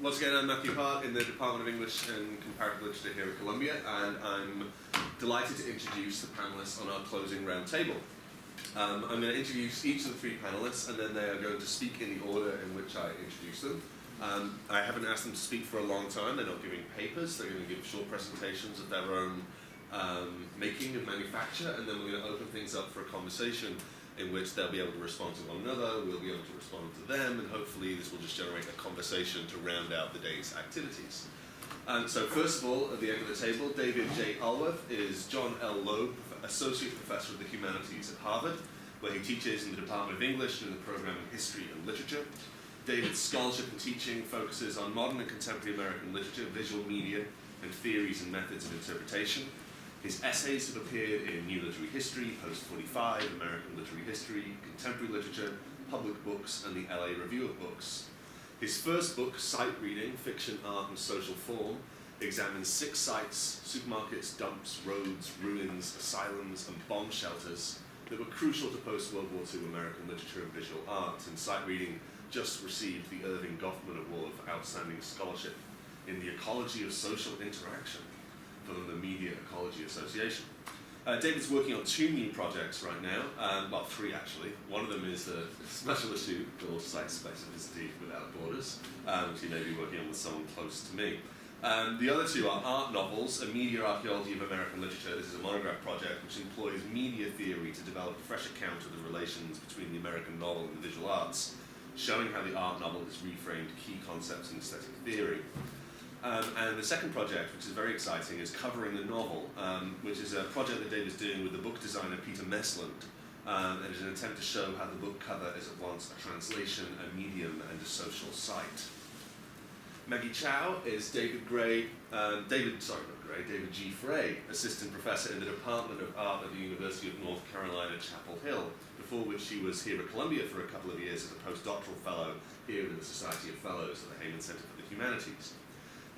Once again, I'm Matthew Hart in the Department of English and Comparative Literature here at Columbia, and I'm delighted to introduce the panelists on our closing roundtable. I'm going to introduce each of the three panelists, and then they are going to speak in the order in which I introduce them. I haven't asked them to speak for a long time. They're not giving papers. They're going to give short presentations of their own making and manufacture, and then we're going to open things up for a conversation in which they'll be able to respond to one another, we'll be able to respond to them, and hopefully this will just generate a conversation to round out the day's activities. So first of all, at the end of the table, David J. Alworth is John L. Loeb, Associate Professor of the Humanities at Harvard, where he teaches in the Department of English and in the program in History and Literature. David's scholarship and teaching focuses on modern and contemporary American literature, visual media, and theories and methods of interpretation. His essays have appeared in New Literary History, Post 45, American Literary History, Contemporary Literature, Public Books, and the LA Review of Books. His first book, Sight Reading, Fiction, Art, and Social Form, examines 6 sites, supermarkets, dumps, roads, ruins, asylums, and bomb shelters that were crucial to post-World War II American literature and visual art. And Sight Reading just received the Irving Goffman Award for Outstanding Scholarship in the Ecology of Social Interaction from the Media Ecology Association. David's working on 2 new projects right now, well 3 actually. One of them is a special issue called Site Specificity Without Borders, which he may be working on with someone close to me. The other 2 are art novels, a media archaeology of American literature. This is a monograph project which employs media theory to develop a fresh account of the relations between the American novel and the visual arts, showing how the art novel has reframed key concepts in aesthetic theory. And the second project, which is very exciting, is Covering the Novel, which is a project that Dave is doing with the book designer Peter Mesland. And it is an attempt to show how the book cover is at once a translation, a medium, and a social site. Maggie Chow is David G. Frey, Assistant Professor in the Department of Art at the University of North Carolina, Chapel Hill, before which she was here at Columbia for a couple of years as a postdoctoral fellow here in the Society of Fellows at the Heyman Center for the Humanities.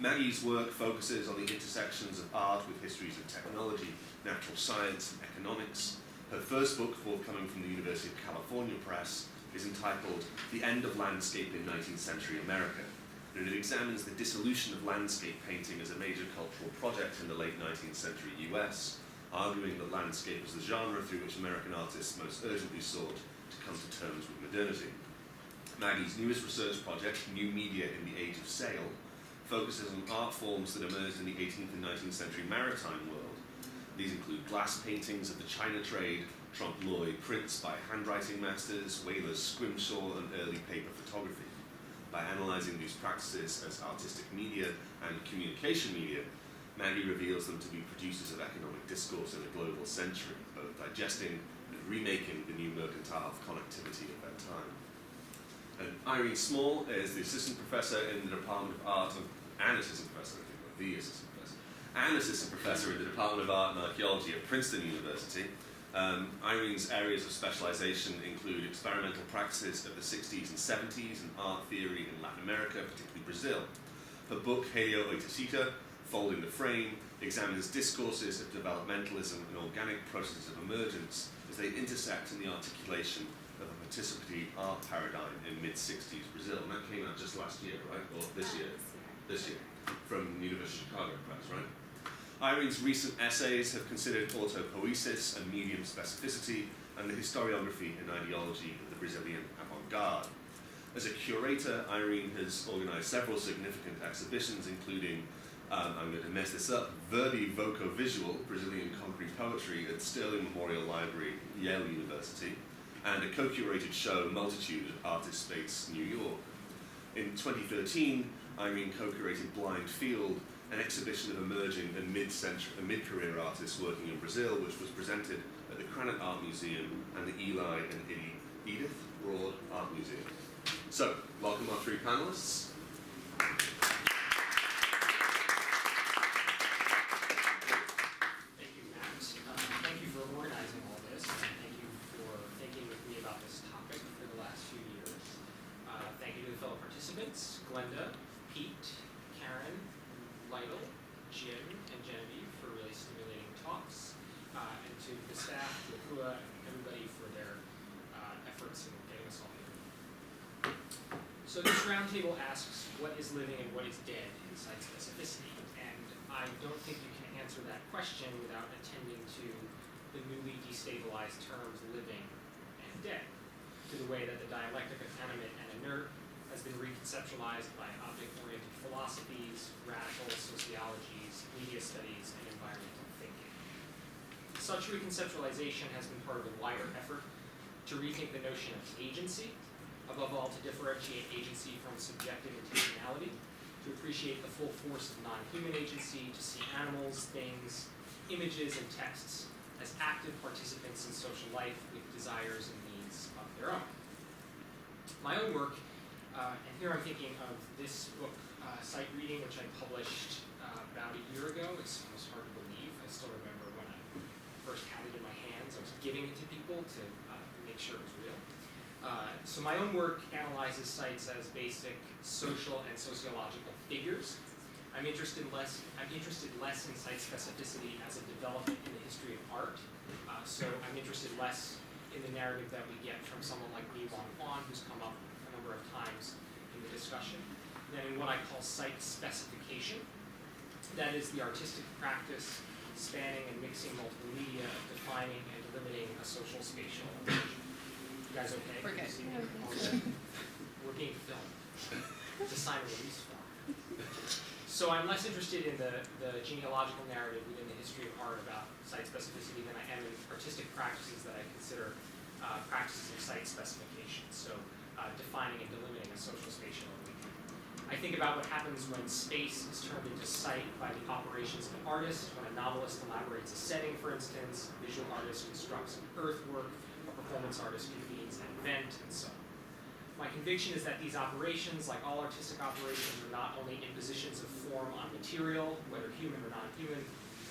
Maggie's work focuses on the intersections of art with histories of technology, natural science, and economics. Her first book, forthcoming from the University of California Press, is entitled The End of Landscape in 19th Century America, and it examines the dissolution of landscape painting as a major cultural project in the late 19th century US, arguing that landscape was the genre through which American artists most urgently sought to come to terms with modernity. Maggie's newest research project, New Media in the Age of Sail, focuses on art forms that emerged in the 18th and 19th century maritime world. These include glass paintings of the China trade, trompe-l'oeil prints by handwriting masters, whalers scrimshaw, and early paper photography. By analysing these practices as artistic media and communication media, Maggie reveals them to be producers of economic discourse in a global century, both digesting and remaking the new mercantile connectivity of that time. And Irene Small is the Assistant Professor in the Department of Art, and Assistant Professor, I think, or the Assistant Professor, and Assistant Professor in the Department of Art and Archaeology at Princeton University. Irene's areas of specialization include experimental practices of the 60s and 70s and art theory in Latin America, particularly Brazil. Her book, Helio Oitacita, Folding the Frame, examines discourses of developmentalism and organic processes of emergence as they intersect in the articulation of a participatory art paradigm in mid-60s Brazil. And that came out just last year, right? Or this year? This year, from the University of Chicago Press, right? Irene's recent essays have considered autopoiesis and medium specificity and the historiography and ideology of the Brazilian avant-garde. As a curator, Irene has organized several significant exhibitions, including, I'm going to mess this up, Verdi Voco Visual, Brazilian Concrete Poetry at Sterling Memorial Library, Yale University, and a co-curated show, Multitude, at Artist Space, New York. In 2013, Irene co-curated Blind Field, an exhibition of emerging and mid-career artists working in Brazil, which was presented at the Cranach Art Museum and the Eli and Edith Broad Art Museum. So, welcome our 3 panelists. Thank you, Matt. Thank you for organizing all this, and thank you for thinking with me about this topic for the last few years. Thank you to the fellow participants, Glenda, Pete, Karen, Lytle, Jim, and Genevieve for really stimulating talks, and to the staff, Lakua, and everybody for their efforts in getting us all here. So this roundtable asks what is living and what is dead in site specificity, and I don't think you can answer that question without attending to the newly destabilized terms living and dead, to the way that the dialectic of animate and inert has been reconceptualized by object-oriented philosophies, radical sociologies, media studies, and environmental thinking. Such reconceptualization has been part of a wider effort to rethink the notion of agency, above all to differentiate agency from subjective intentionality, to appreciate the full force of non-human agency, to see animals, things, images, and texts as active participants in social life with desires and needs of their own. My own work, and here I'm thinking of this book, Sight Reading, which I published about a year ago. It's almost hard to believe. I still remember when I first had it in my hands. I was giving it to people to make sure it was real. So my own work analyzes sites as basic social and sociological figures. I'm interested less in site specificity as a development in the history of art. So I'm interested less in the narrative that we get from someone like Li Wang, who's come up a number of times in the discussion, than in what I call site specification. That is the artistic practice spanning and mixing multiple media, defining and delimiting a social spatial arrangement. You guys okay? We're good. Okay. We're being filmed. It's a sign of release form. So I'm less interested in the genealogical narrative within the history of art about site specificity than I am in artistic practices that I consider practices of site specification. So defining and delimiting a social spatial arrangement. I think about what happens when space is turned into site by the operations of an artist, when a novelist elaborates a setting, for instance, a visual artist constructs an earthwork, a performance artist convenes an event, and so on. My conviction is that these operations, like all artistic operations, are not only impositions of form on material, whether human or non-human,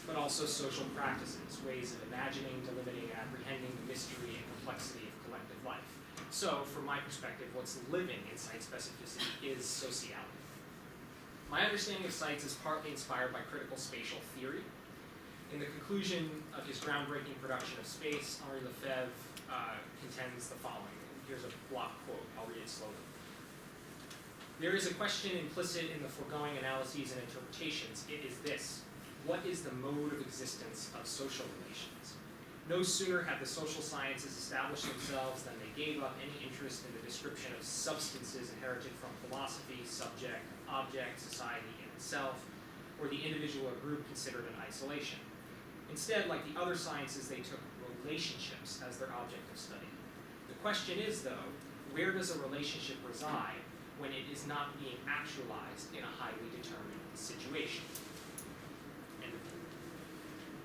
but also social practices, ways of imagining, delimiting, and apprehending the mystery and complexity of collective life. So, from my perspective, what's living in site specificity is sociality. My understanding of sites is partly inspired by critical spatial theory. In the conclusion of his groundbreaking production of Space, Henri Lefebvre contends the following. Here's a block quote. I'll read it slowly. There is a question implicit in the foregoing analyses and interpretations. It is this: what is the mode of existence of social relations? No sooner had the social sciences established themselves than they gave up any interest in the description of substances inherited from philosophy, subject, object, society in itself, or the individual or group considered in isolation. Instead, like the other sciences, they took relationships as their object of study. The question is, though, where does a relationship reside when it is not being actualized in a highly determined situation?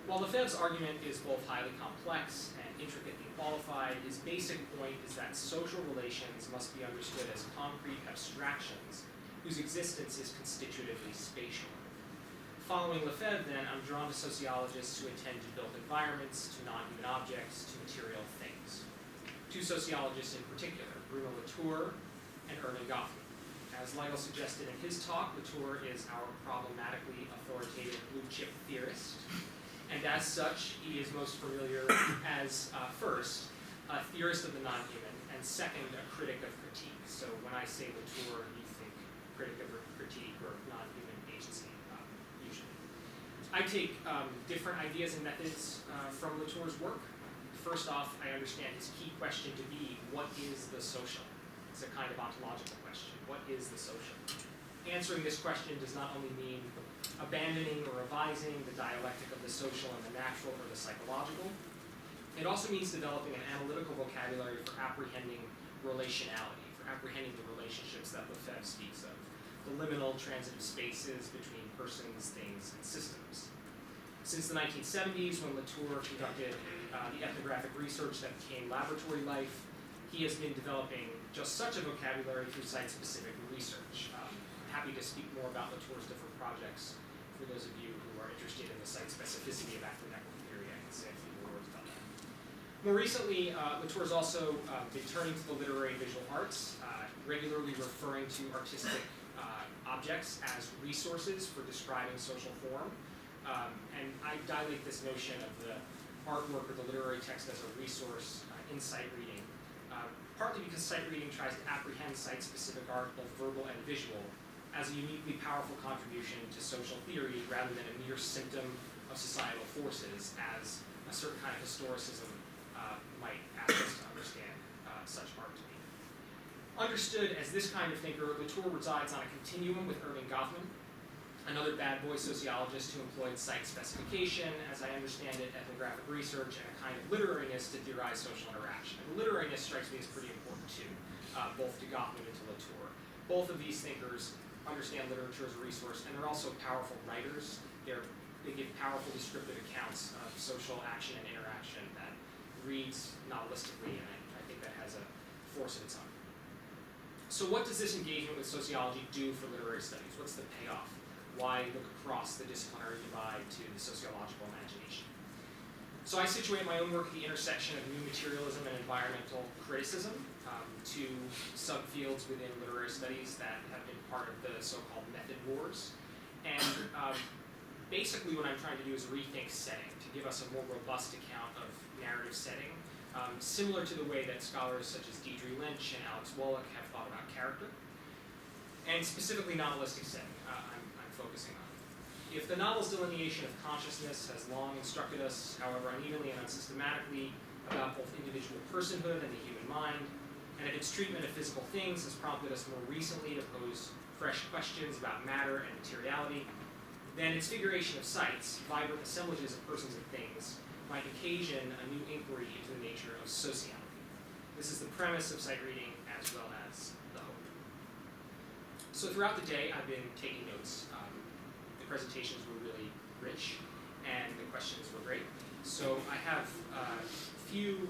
While Lefebvre's argument is both highly complex and intricately qualified, his basic point is that social relations must be understood as concrete abstractions whose existence is constitutively spatial. Following Lefebvre, then, I'm drawn to sociologists who intend to build environments, to non-human objects, to material things. Two sociologists in particular, Bruno Latour and Irving Goffman. As Lytle suggested in his talk, Latour is our problematically authoritative blue-chip theorist. And as such, he is most familiar as, first, a theorist of the non-human, and second, a critic of critique. So when I say Latour, you think critic of critique or non-human agency, usually. I take different ideas and methods from Latour's work. First off, I understand his key question to be, what is the social? It's a kind of ontological question. What is the social? Answering this question does not only mean abandoning or revising the dialectic of the social and the natural or the psychological. It also means developing an analytical vocabulary for apprehending relationality, for apprehending the relationships that Lefebvre speaks of, the liminal transitive spaces between persons, things, and systems. Since the 1970s, when Latour conducted the ethnographic research that became laboratory life, he has been developing just such a vocabulary through site-specific research. I'm happy to speak more about Latour's different projects. For those of you who are interested in the site specificity of academic theory, I can say a few more words about that. More recently, Latour's also been turning to the literary and visual arts, regularly referring to artistic objects as resources for describing social form. And I dilate this notion of the artwork or the literary text as a resource in sight reading partly because sight reading tries to apprehend site-specific art, both verbal and visual, as a uniquely powerful contribution to social theory rather than a mere symptom of societal forces, as a certain kind of historicism might ask us to understand such art to be. Understood as this kind of thinker, Latour resides on a continuum with Erving Goffman, another bad boy sociologist who employed site specification, as I understand it, ethnographic research, and a kind of literariness to theorize social interaction. And literariness strikes me as pretty important too, both to Goffman and to Latour. Both of these thinkers understand literature as a resource, and they're also powerful writers. They give powerful descriptive accounts of social action and interaction that reads novelistically, and I think that has a force of its own. So what does this engagement with sociology do for literary studies? What's the payoff? Why look across the disciplinary divide to the sociological imagination? So I situate my own work at the intersection of new materialism and environmental criticism, two subfields within literary studies that have been part of the so-called method wars. And basically what I'm trying to do is rethink setting, to give us a more robust account of narrative setting, similar to the way that scholars such as Deirdre Lynch and Alex Wallach have thought about character, and specifically novelistic setting I'm focusing on. If the novel's delineation of consciousness has long instructed us, however unevenly and unsystematically, about both individual personhood and the human mind, and if its treatment of physical things has prompted us more recently to pose fresh questions about matter and materiality, then its figuration of sites, vibrant assemblages of persons and things, might occasion a new inquiry into the nature of sociality. This is the premise of sight reading as well as the hope. So throughout the day, I've been taking notes. The presentations were really rich, and the questions were great. So I have a few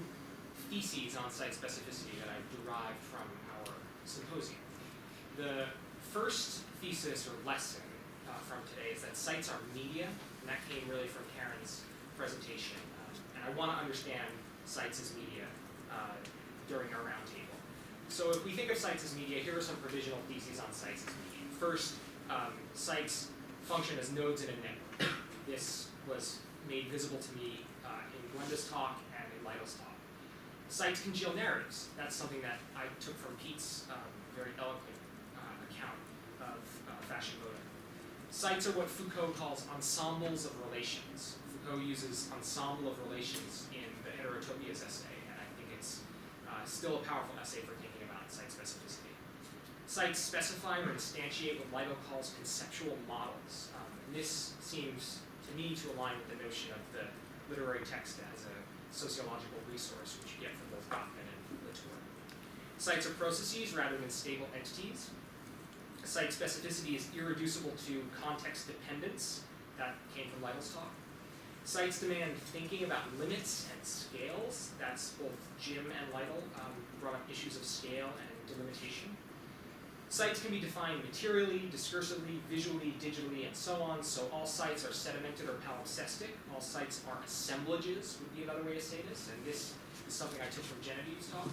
theses on site specificity that I've derived from our symposium. The first thesis or lesson from today is that sites are media, and that came really from Karen's presentation. And I want to understand sites as media during our roundtable. So if we think of sites as media, here are some provisional theses on sites as media. First, sites function as nodes in a network. This was made visible to me in Gwenda's talk and in Lytle's talk. Sites congeal narratives. That's something that I took from Pete's very eloquent account of fashion moda. Sites are what Foucault calls ensembles of relations. Foucault uses ensemble of relations in the Heterotopias essay, and I think it's still a powerful essay for thinking about site specificity. Sites specify or instantiate what Lytle calls conceptual models. And this seems to me to align with the notion of the literary text as a sociological resource, which you get from both Goffman and Latour. Sites are processes rather than stable entities. Site specificity is irreducible to context dependence. That came from Lytle's talk. Sites demand thinking about limits and scales. That's both Jim and Lytle brought up issues of scale and delimitation. Sites can be defined materially, discursively, visually, digitally, and so on. So all sites are sedimented or palimpsestic. All sites are assemblages, would be another way to say this. And this is something I took from Genevieve's talk.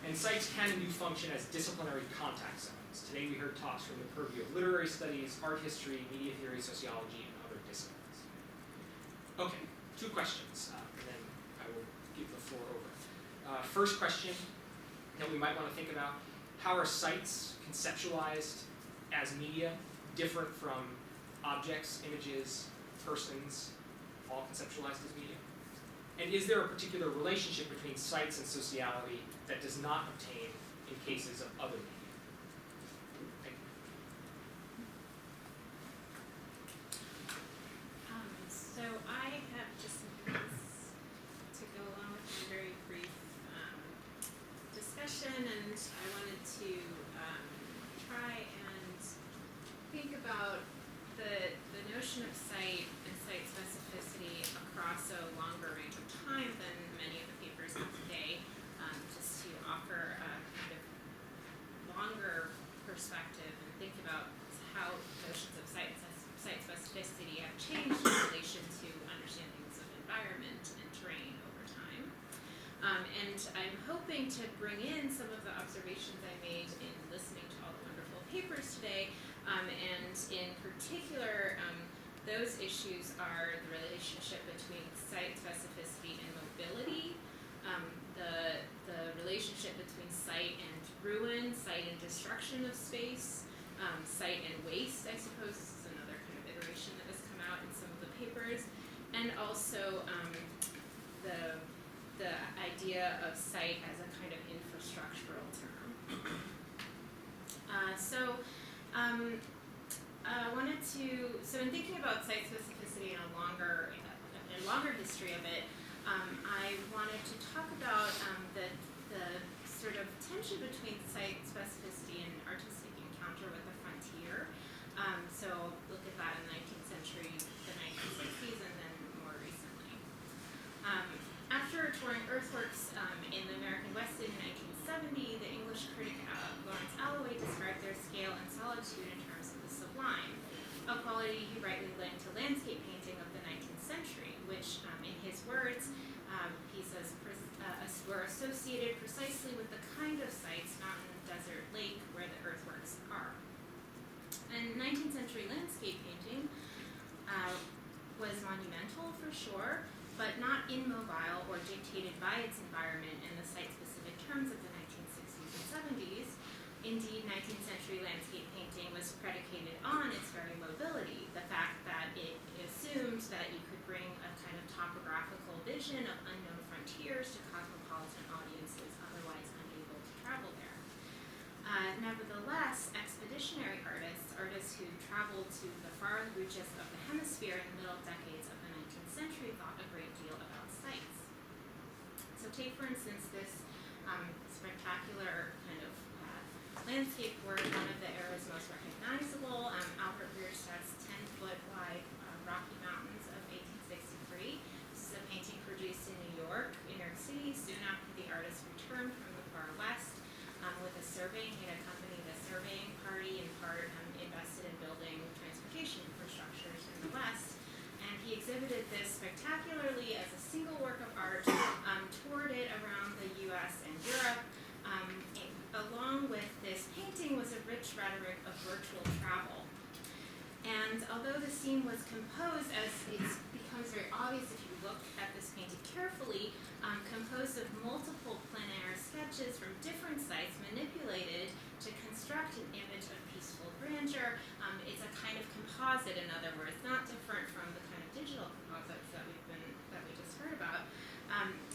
And sites can and do function as disciplinary contact zones. Today we heard talks from the purview of literary studies, art history, media theory, sociology, and other disciplines. Okay, two questions, and then I will give the floor over. First question that we might want to think about: how are sites conceptualized as media different from objects, images, persons, all conceptualized as media? And is there a particular relationship between sites and sociality that does not obtain in cases of other media? Thank you. So I have just some points to go along with a very brief discussion, and I wanted to try and think about the notion of site and site specificity across a longer range of time than many of the papers have today, just to offer a kind of longer perspective and think about how notions of site specificity have changed in relation to understandings of environment and terrain over time. And I'm hoping to bring in some of the observations I made in listening to all the wonderful papers today, and in particular, those issues are the relationship between site specificity and mobility, the the relationship between site and ruin, site and destruction of space, site and waste, I suppose. This is another kind of iteration that has come out in some of the papers. And also the idea of site as a kind of infrastructural term. So in thinking about site specificity in a longer history of it, I wanted to talk about the sort of tension between site specificity and artistic encounter with the frontier. So look at that in the 19th century, the 1960s, and then more recently. After touring earthworks in the American West in 1970, the English critic Lawrence Alloway described their scale and solitude in terms of the sublime, a quality he rightly linked to landscape painting of the 19th century, which, in his words, he says, were associated precisely with the kind of sites, mountain, desert, lake, where the earthworks are. And 19th century landscape painting was monumental for sure, but not immobile or dictated by its environment in the site-specific terms of the 1960s and 70s. Indeed, 19th century landscape painting was predicated on its very mobility, the fact that it assumed that you could bring a kind of topographical vision of unknown frontiers to cosmopolitan audiences otherwise unable to travel there. Nevertheless, expeditionary artists who traveled to the far reaches of the hemisphere in the middle decades of the 19th century thought a great deal about sites. So take, for instance, this spectacular kind of landscape work, one of the era's most recognizable, Albert Bierstadt's 10-foot wide Rocky Mountains of 1863. This is a painting produced in New York City, soon after the artist returned from the far west with a surveying. He had accompanied a surveying party, in part invested in building transportation infrastructures in the west. And he exhibited this spectacularly as a single work of art, toured it around the US and Europe. Along with this painting was a rich rhetoric of virtual travel. And although the scene was composed, as it becomes very obvious if you look at this painting carefully, composed of multiple plein air sketches from different sites manipulated to construct an image of peaceful grandeur. It's a kind of composite, in other words, not different from the kind of digital composites that we just heard about.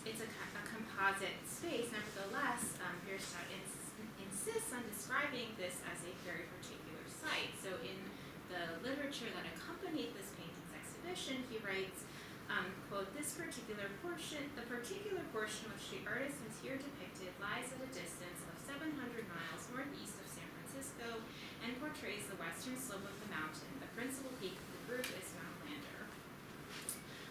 It's a composite space. Nevertheless, Bierstadt insists on describing this as a very particular site. So in the literature that accompanied this painting's exhibition, he writes, quote, the particular portion which the artist has here depicted lies at a distance of 700 miles northeast of San Francisco and portrays the western slope of the mountain. The principal peak of the group is Mount Lander.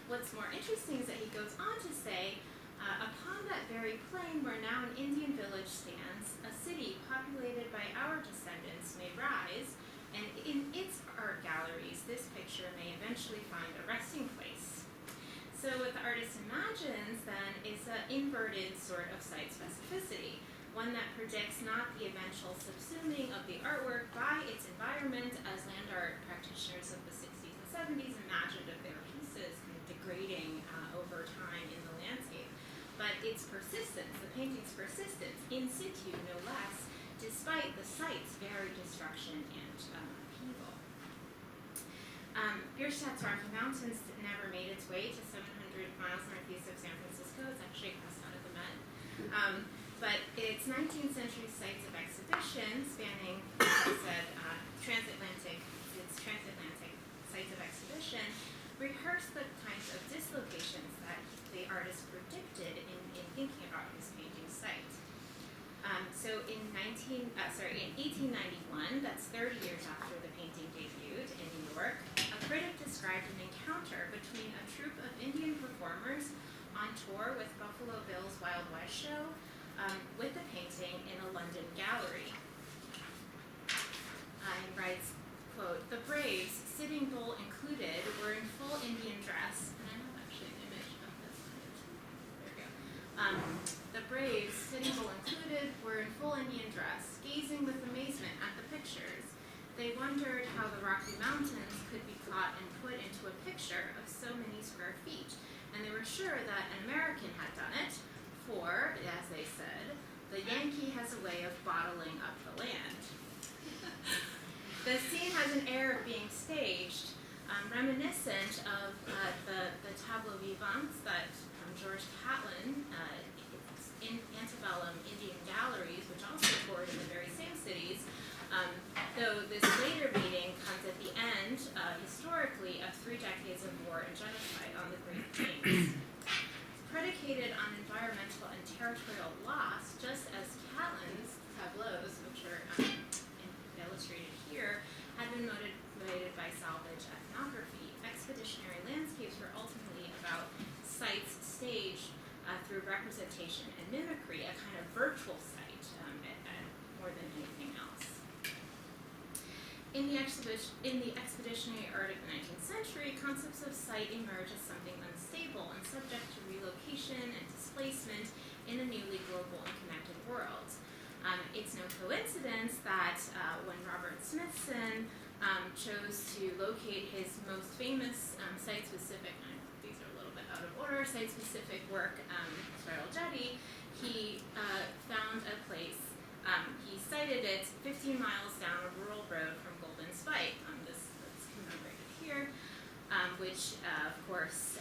What's more interesting is that he goes on to say, upon that very plain where now an Indian village stands, a city populated by our descendants may rise, and in its art galleries this picture may eventually find a resting place. So what the artist imagines then is an inverted sort of site specificity, one that predicts not the eventual subsuming of the artwork by its environment as land art practitioners of the 60s and 70s imagined of their pieces kind of degrading over time in the landscape, but its persistence, the painting's persistence, in situ no less, despite the site's varied destruction and upheaval. Bierstadt's Rocky Mountains never made its way to 700 miles northeast of San Francisco. It's actually crossed out of the Met. But its 19th century sites of exhibition, spanning, as I said, transatlantic sites of exhibition, rehearse the kinds of dislocations that the artist predicted in thinking about his painting site. So in 1891, that's 30 years after the painting debuted in New York, a critic described an encounter between a troupe of Indian performers on tour with Buffalo Bill's Wild West show with the painting in a London gallery. He writes, quote, the Braves, Sitting Bull included, were in full Indian dress, and I have actually an image of this. There we go. The Braves, Sitting Bull included, were in full Indian dress, gazing with amazement at the pictures. They wondered how the Rocky Mountains could be caught and put into a picture of so many square feet, and they were sure that an American had done it, for, as they said, the Yankee has a way of bottling up the land. The scene has an air of being staged, reminiscent of the tableau vivants that George Catlin in antebellum Indian galleries, which also toured in the very same cities, though this later meeting comes at the end, historically, of 3 decades of war and genocide on the Great Plains. Predicated on environmental and territorial loss, just as Catlin's tableaus, which are illustrated here, had been motivated by salvage ethnography. Expeditionary landscapes were ultimately about sites staged through representation and mimicry, a kind of virtual site, more than anything else. In the expeditionary art of the 19th century, concepts of site emerge as something unstable and subject to relocation and displacement in a newly global and connected world. It's no coincidence that when Robert Smithson chose to locate his most famous site-specific, these are a little bit out of order, site-specific work, Spiral Jetty, he found a place. He cited it 15 miles down a rural road from Golden Spike. This is commemorated here, which of course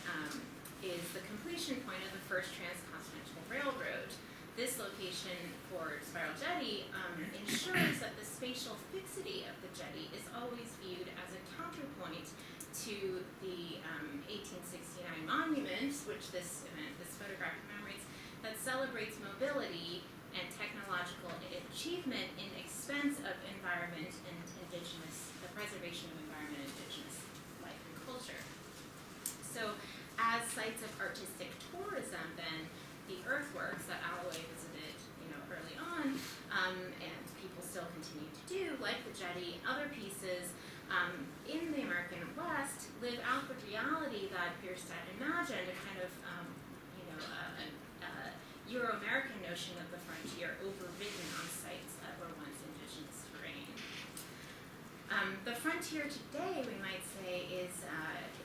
is the completion point of the first transcontinental railroad. This location for Spiral Jetty ensures that the spatial fixity of the jetty is always viewed as a counterpoint to the 1869 monument, which this photograph commemorates, that celebrates mobility and technological achievement in expense of environment and the preservation of environment and indigenous life and culture. So as sites of artistic tourism, then the earthworks that Alloway visited, early on, and people still continue to do, like the jetty and other pieces, in the American West, live out the reality that Bierstadt imagined, a kind of, Euro-American notion of the frontier overridden on sites that were once indigenous terrain. The frontier today, we might say, is,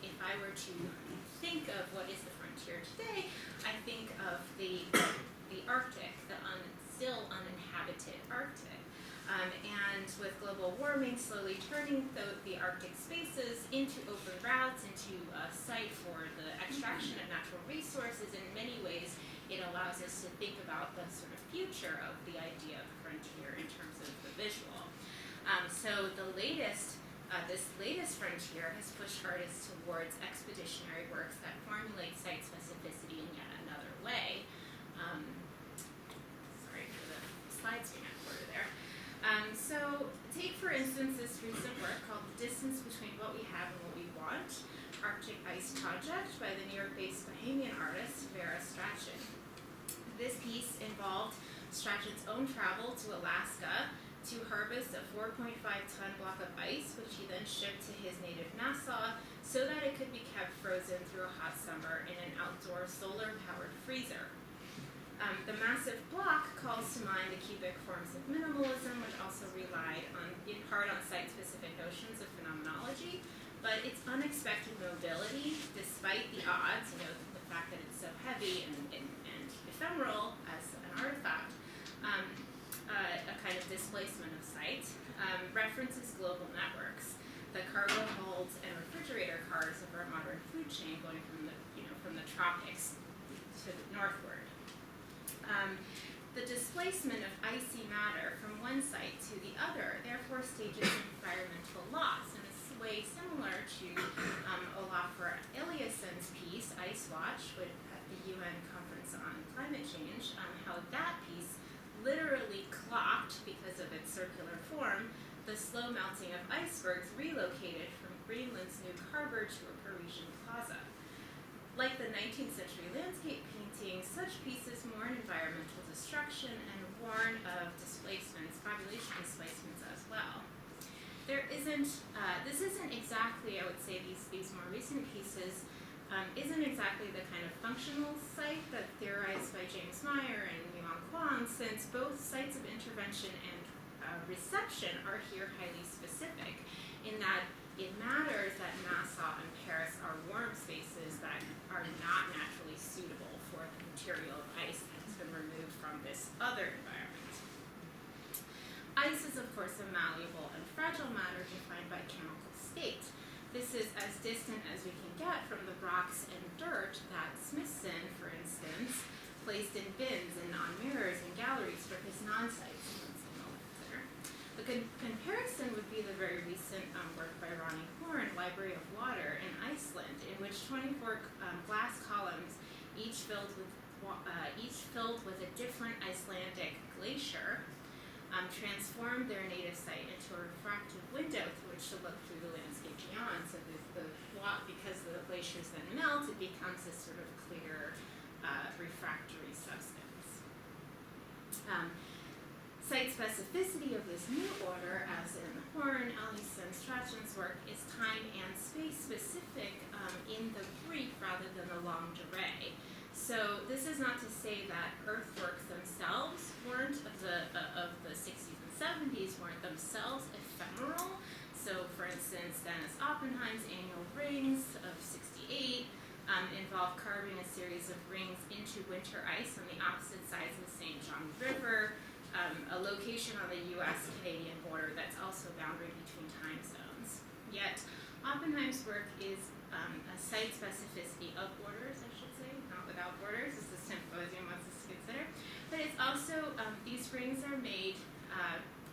if I were to think of what is the frontier today, I think of the Arctic, the still uninhabited Arctic. And with global warming slowly turning the Arctic spaces into open routes, into a site for the extraction of natural resources, in many ways it allows us to think about the sort of future of the idea of frontier in terms of the visual. So this latest frontier has pushed hardest towards expeditionary works that formulate site specificity in yet another way. Sorry for the slides being out of order there. So take, for instance, this recent work called The Distance Between What We Have and What We Want, Arctic Ice Project by the New York-based Bohemian artist Vera Strachan. This piece involved Strachan's own travel to Alaska to harvest a 4.5-ton block of ice, which he then shipped to his native Nassau so that it could be kept frozen through a hot summer in an outdoor solar-powered freezer. The massive block calls to mind the cubic forms of minimalism, which also relied in part on site-specific notions of phenomenology, but its unexpected mobility, despite the odds, the fact that it's so heavy and ephemeral as an artifact, a kind of displacement of site, references global networks, the cargo holds and refrigerator cars of our modern food chain going from the tropics to the northward. The displacement of icy matter from one site to the other therefore stages environmental loss in a way similar to Olafur Eliasson's piece, Ice Watch, at the UN Conference on Climate Change, how that piece literally clocked, because of its circular form, the slow melting of icebergs relocated from Greenland's Nuuk Harbor to a Parisian plaza. Like the 19th century landscape painting, such pieces mourn environmental destruction and warn of displacements, population displacements as well. This isn't exactly, I would say, these more recent pieces isn't exactly the kind of functional site that theorized by James Meyer and Yuan Kwong, since both sites of intervention and reception are here highly specific, in that it matters that Nassau and Paris are warm spaces that are not naturally suitable for the material of ice that has as distant as we can get from the rocks and dirt that Smithson, for instance, placed in bins and on mirrors and galleries for his non-sites in Winslow Center. The comparison would be the very recent work by Ronnie Horn, Library of Water in Iceland, in which 24 glass columns, each filled with a different Icelandic glacier, transformed their native site into a refractive window through which to look through the landscape beyond. So because the glaciers then melt, it becomes this sort of clear refractory substance. Site specificity of this new order, as in Horn, Ellison, Strachan's work, is time and space specific in the brief rather than the longue durée. So this is not to say that earthworks themselves weren't of the 60s and 70s weren't themselves ephemeral. So for instance, Dennis Oppenheim's annual rings of 68 involved carving a series of rings into winter ice on the opposite sides of the St. John River, a location on the US-Canadian border that's also boundary between time zones. Yet Oppenheim's work is a site specificity of borders, I should say, not without borders, as the Symposium wants us to consider. But it's also, these rings are made,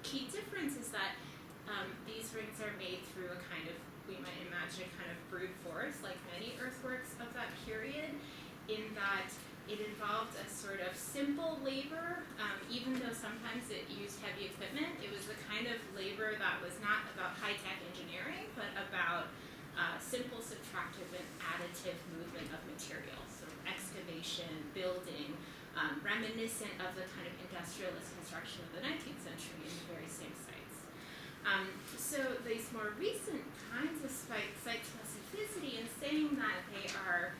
key difference is that these rings are made through a kind of, we might imagine, a kind of brute force, like many earthworks of that period, in that it involved a sort of simple labor, even though sometimes it used heavy equipment. It was the kind of labor that was not about high-tech engineering, but about simple subtractive and additive movement of materials, so excavation, building, reminiscent of the kind of industrialist construction of the 19th century in the very same sites. So these more recent kinds of site specificity, in saying that they are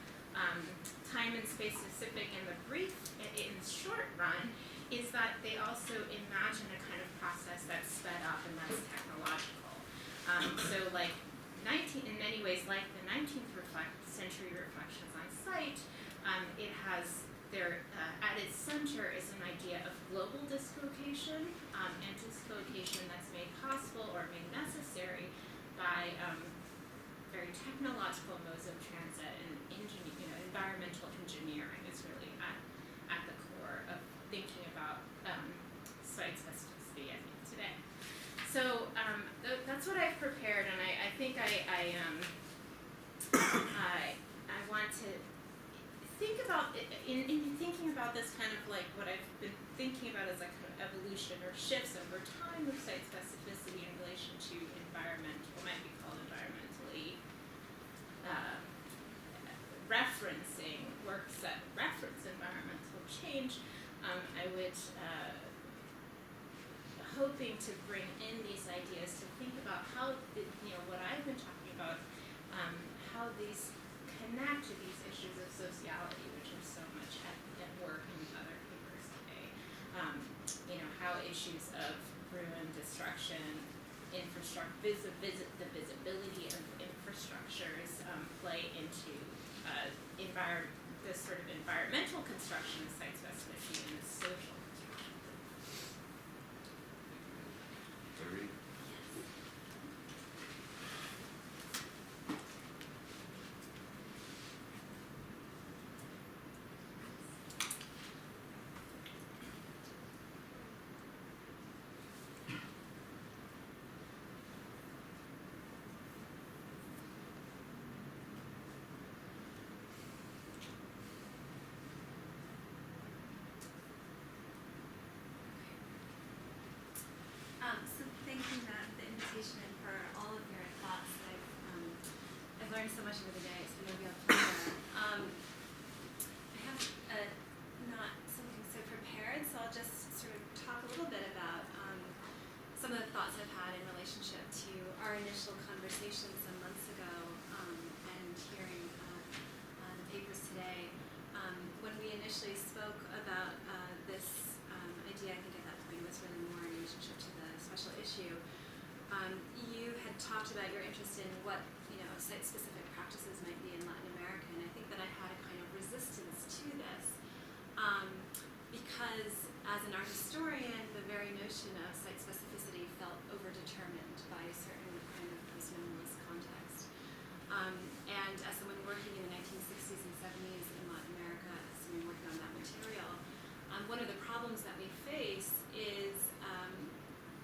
time and space specific in the brief, in the short run, is that they also imagine a kind of process that's sped up and that's technological. So like in many ways, like the 19th century reflections on site, it has at its center is an idea of global dislocation, and dislocation that's made possible or made necessary by very technological modes of transit and environmental engineering is really at the core of thinking about site specificity, I think, today. So that's what I've prepared, and I think I want to think about, in thinking about this kind of like what I've been thinking about as a kind of evolution or shifts over time of site specificity in relation to what might be called environmentally referencing works that reference environmental change. I would hoping to bring in these ideas to think about how what I've been talking about, how these connect to these issues of sociality, which are so much at work in other papers today. How issues of ruin, destruction, infrastructure, the visibility of infrastructures play into this sort of environmental construction of site specificity and the social construction. Irene? So thank you, Matt, for the invitation and for all of your thoughts. I've learned so much over the day. It's been a real pleasure. I have not something so prepared, so I'll just sort of talk a little bit about some of the thoughts I've had in relationship to our initial conversation some months ago and hearing the papers today. When we initially spoke about this idea, I think at that point was really more in relationship to the special issue. You had talked about your interest in what site-specific practices might be in Latin America, and I think that I had a kind of resistance to this because as an art historian, the very notion of site specificity felt overdetermined by a certain kind of post-minimalist context. And as someone working in the 1960s and 70s in Latin America, as someone working on that material, one of the problems that we face is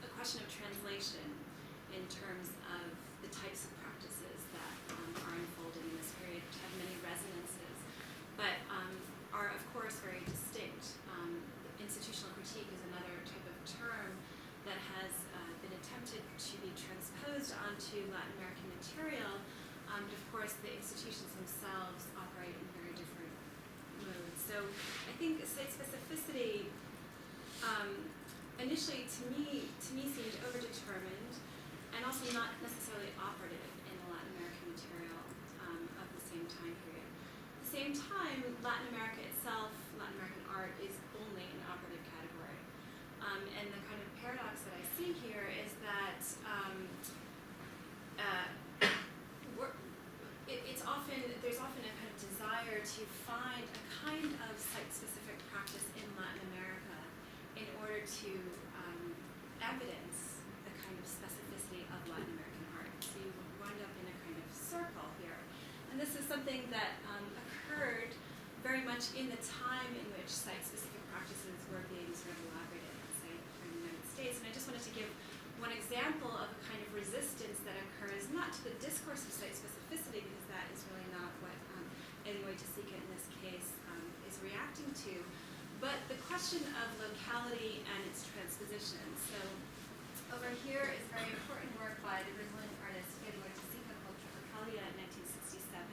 a question of translation in terms of the types of practices that are unfolding in this period, which have many resonances, but are of course very distinct. Institutional critique is another type of term that has been attempted to be transposed onto Latin American material, but of course the institutions themselves operate in very different modes. So I think site specificity initially to me seemed overdetermined and also not necessarily operative in the Latin American material of the same time period. At the same time, Latin America itself, Latin American art, is only an operative category. And the kind of paradox that I see here is that there's often a kind of desire to find a kind of site-specific practice in Latin America in order to evidence the kind of specificity of Latin American art. So you wind up in a kind of circle here. And this is something that occurred very much in the time in which site-specific practices were being sort of elaborated, say, in the United States. And I just wanted to give one example of a kind of resistance that occurs, not to the discourse of site specificity, because that is really not what Anyway to Seek It in this case is reacting to, but the question of locality and its transposition. So over here is very important work by the Brazilian artist Anyway to Seek It called Tropicalia in 1967.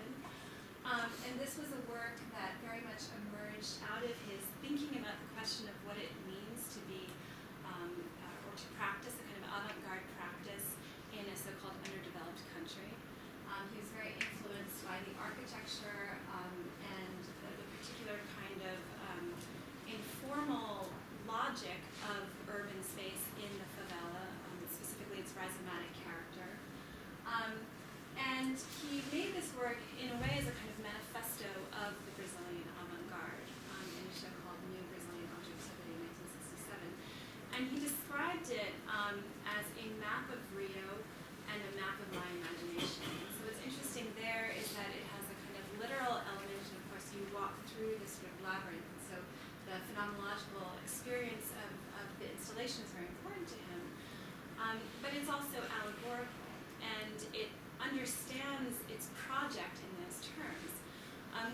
And this was a work that very much emerged out of his thinking about the question of what it means to be, or to practice a kind of avant-garde practice in a so-called underdeveloped country. He was very influenced by the architecture and the particular kind of informal logic of urban space in the favela, specifically its rhizomatic character. And he made this work in a way as a kind of manifesto of the Brazilian avant-garde in a show called New Brazilian Objectivity in 1967. And he described it as a map of Rio and a map of my imagination. And so what's interesting there is that it has a kind of literal element, and of course you walk through this sort of labyrinth. And so the phenomenological experience of the installation is very important to him. But it's also allegorical, and it understands its project in those terms.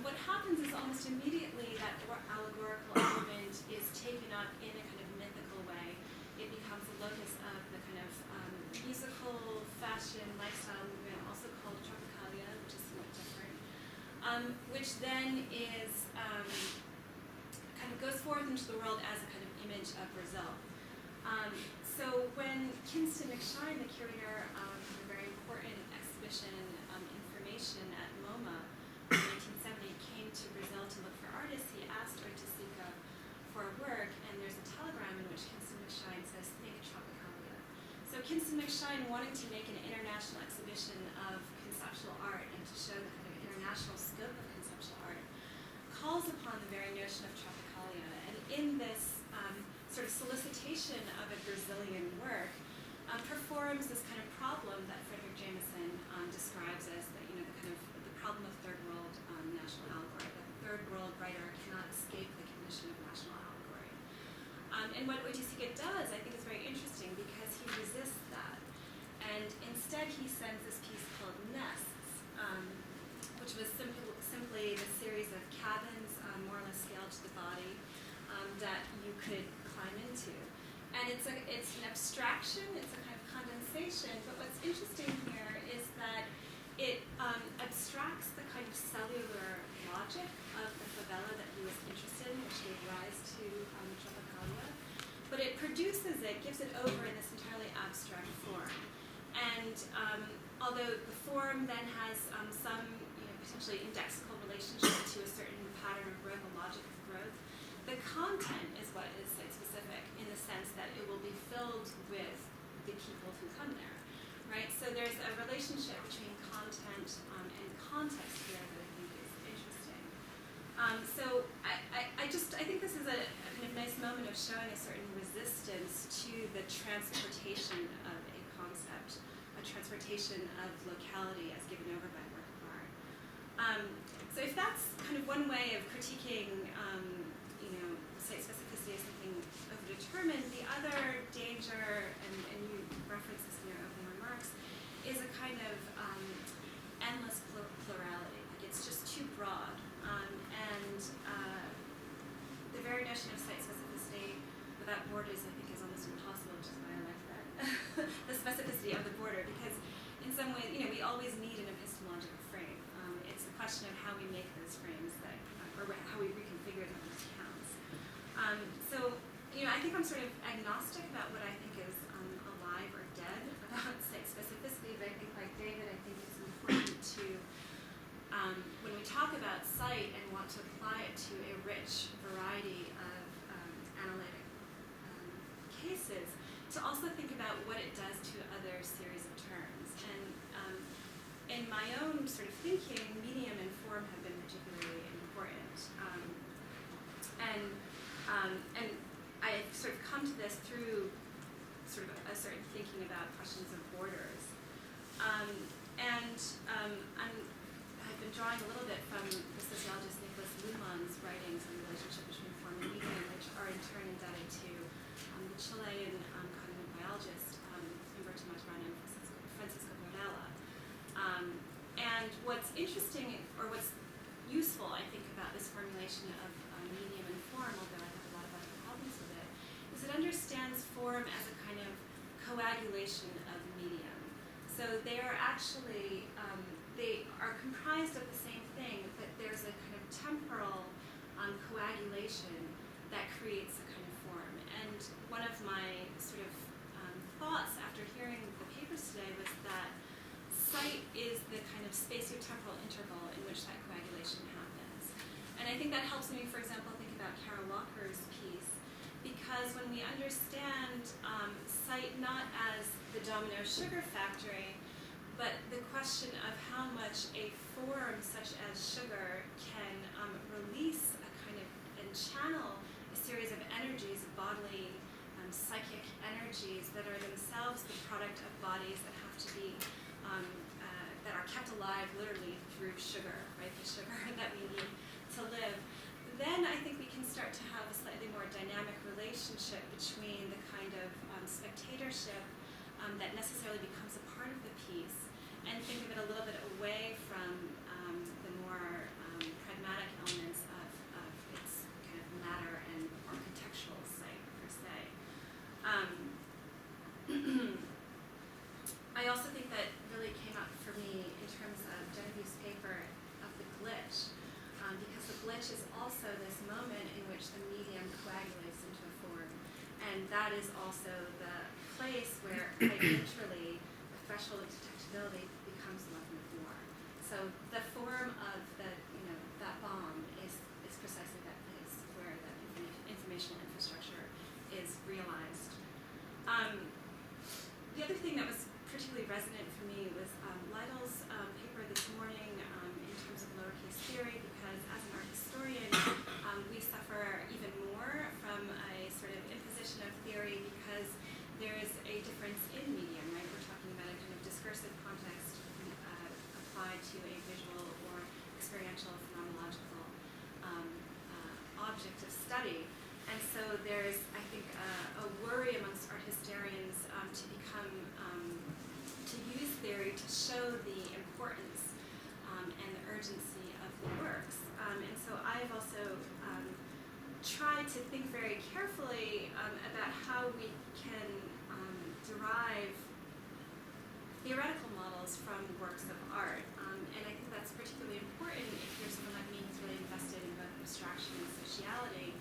What happens is almost immediately that allegorical element is taken up in a kind of mythical way. It becomes a locus of the kind of musical, fashion, lifestyle movement, also called Tropicalia, which is somewhat different, which then is kind of goes forth into the world as a kind of image of Brazil. So when Kinston McShine, the curator of a very important exhibition, Information at MoMA in 1970, came to Brazil to look for artists, he asked Oiticica for a work, and there's a telegram in which Kinston McShine says, think Tropicalia. So Kinston McShine, wanting to make an international exhibition of conceptual art and to show the kind of international scope of conceptual art, calls upon the very notion of Tropicalia. And in this sort of solicitation of a Brazilian work, performs this kind of problem that Frederick Jameson describes as the kind of the problem of third world national allegory. The third world writer cannot escape the condition of national allegory. And what Oiticica does, I think, is very interesting because he resists that. And instead he sends this piece called Nests, which was simply the series of cabins, more or less scaled to the body, that you could climb into. And it's an abstraction, it's a kind of condensation, but what's interesting here is that it abstracts the kind of cellular logic of the favela that he was interested in, which gave rise to Tropicalia, but it produces it, gives it over in this entirely abstract form. And although the form then has some potentially indexical relationship to a certain pattern of growth, a logic of growth, the content is what is site-specific in the sense that it will be filled with the people who come there, right? So there's a relationship between content and context here that I think is interesting. So I think this is a kind of nice moment of showing a certain resistance to the transportation of a concept, a transportation of locality as given over by work of art. So if that's kind of one way of critiquing, site specificity as something overdetermined, the other danger, and you reference this in your opening remarks, is a kind of endless plurality. Like it's just too broad. And the very notion of site specificity without borders, I think, is almost impossible, which is why I like that. The specificity of the border, because in some ways, we always need an epistemological frame. It's a question of how we make those frames or how we reconfigure them as counts. I think I'm sort of agnostic about what I think is alive or dead about site specificity, but I think, like David, I think it's important to, when we talk about site and want to apply it to a rich variety of analytic cases, to also think about what it does to other series of terms. And in my own sort of thinking, medium and form have been particularly important. And I've sort of come to this through sort of a certain thinking about questions of borders. I've been drawing a little bit from the sociologist Nicholas Luhmann's writings on the relationship between form and medium, which are in turn indebted to the Chilean cognitive biologist Humberto Maturana and Francisco Varela. And what's interesting, or what's useful, I think, about this formulation of medium and form, although I have a lot of other problems with it, is it understands form as a kind of coagulation of medium. So they are actually, they are comprised of the same thing, but there's a kind of temporal coagulation that creates a kind of form. And one of my sort of thoughts after hearing the papers today was that site is the kind of spatiotemporal interval in which that coagulation happens. And I think that helps me, for example, think about Kara Walker's piece, because when we understand site not as the domino sugar factory, but the question of how much a form such as sugar can release a kind of, and channel a series of energies, bodily, psychic energies that are themselves the product of bodies that have to be, that are kept alive literally through sugar, right, the sugar that we need to live, then I think we can start to have a slightly more dynamic relationship between the kind of spectatorship that necessarily becomes a part of the piece, and think of it a little bit away from the more pragmatic elements of its kind of matter and or contextual site per se. I also think that really came up for me in terms of Genevieve's paper of the glitch, because the glitch is also this moment in which the medium coagulates into a form, and that is also the place where, quite literally, the threshold of detectability becomes less and more. So the form of the, that bomb is precisely that place where the informational infrastructure is realized. The other thing that was particularly resonant for me was Lytle's paper this morning in terms of lowercase theory, because as an art historian, we suffer even more from a sort of imposition of theory because there is a difference in medium, right? We're talking about a kind of discursive context applied to a visual or experiential phenomenological object of study. And so there's, I think, a worry amongst art historians to become, to use theory to show the importance and the urgency of the works. And so I've also tried to think very carefully about how we can derive theoretical models from works of art. And I think that's particularly important if you're someone like me who's really invested in both abstraction and sociality,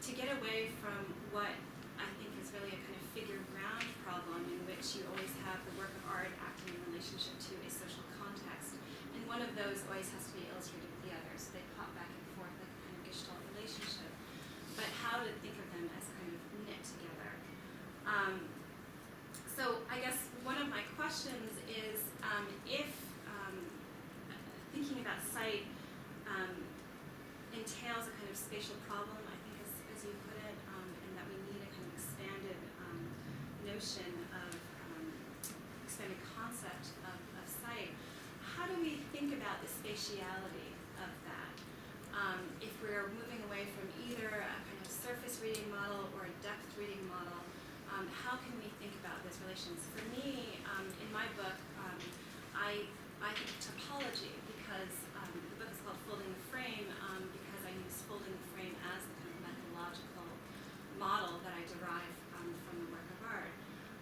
to get away from what I think is really a kind of figure ground problem in which you always have the work of art acting in relationship to a social context. And one of those always has to be illustrated with the other, so they pop back and forth like a kind of gestalt relationship. But how to think of them as kind of knit together. So I guess one of my questions is if thinking about site entails a kind of spatial problem, I think as you put it, and that we need a kind of expanded notion of expanded concept of site. how do we think about the spatiality of that? If we're moving away from either a kind of surface reading model or a depth reading model, how can we think about those relations? For me, in my book, I think of topology because the book is called Folding the Frame because I use folding the frame as the kind of methodological model that I derive from the work of art.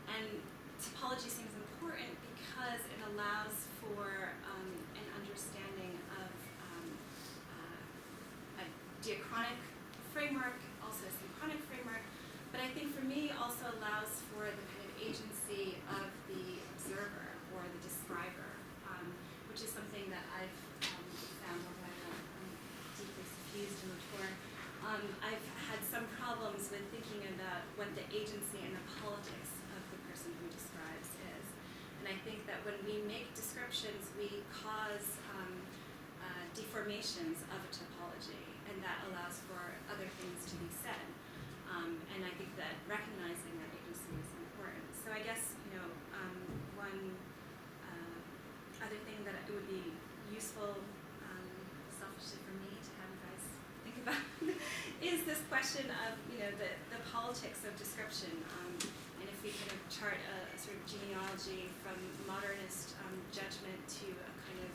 And topology seems important because it allows for an understanding of a diachronic framework, also a synchronic framework, but I think for me also allows for the kind of agency of the observer or the describer, which is something that I've found, although I'm deeply suffused and mature. I've had some problems with thinking about what the agency and the politics of the person who describes is. And I think that when we make descriptions, we cause deformations of a topology, and that allows for other things to be said. And I think that recognizing that agency is important. So I guess, one other thing that it would be useful, selfishly for me, to have you guys think about is this question of, the politics of description. And if we kind of chart a sort of genealogy from modernist judgment to a kind of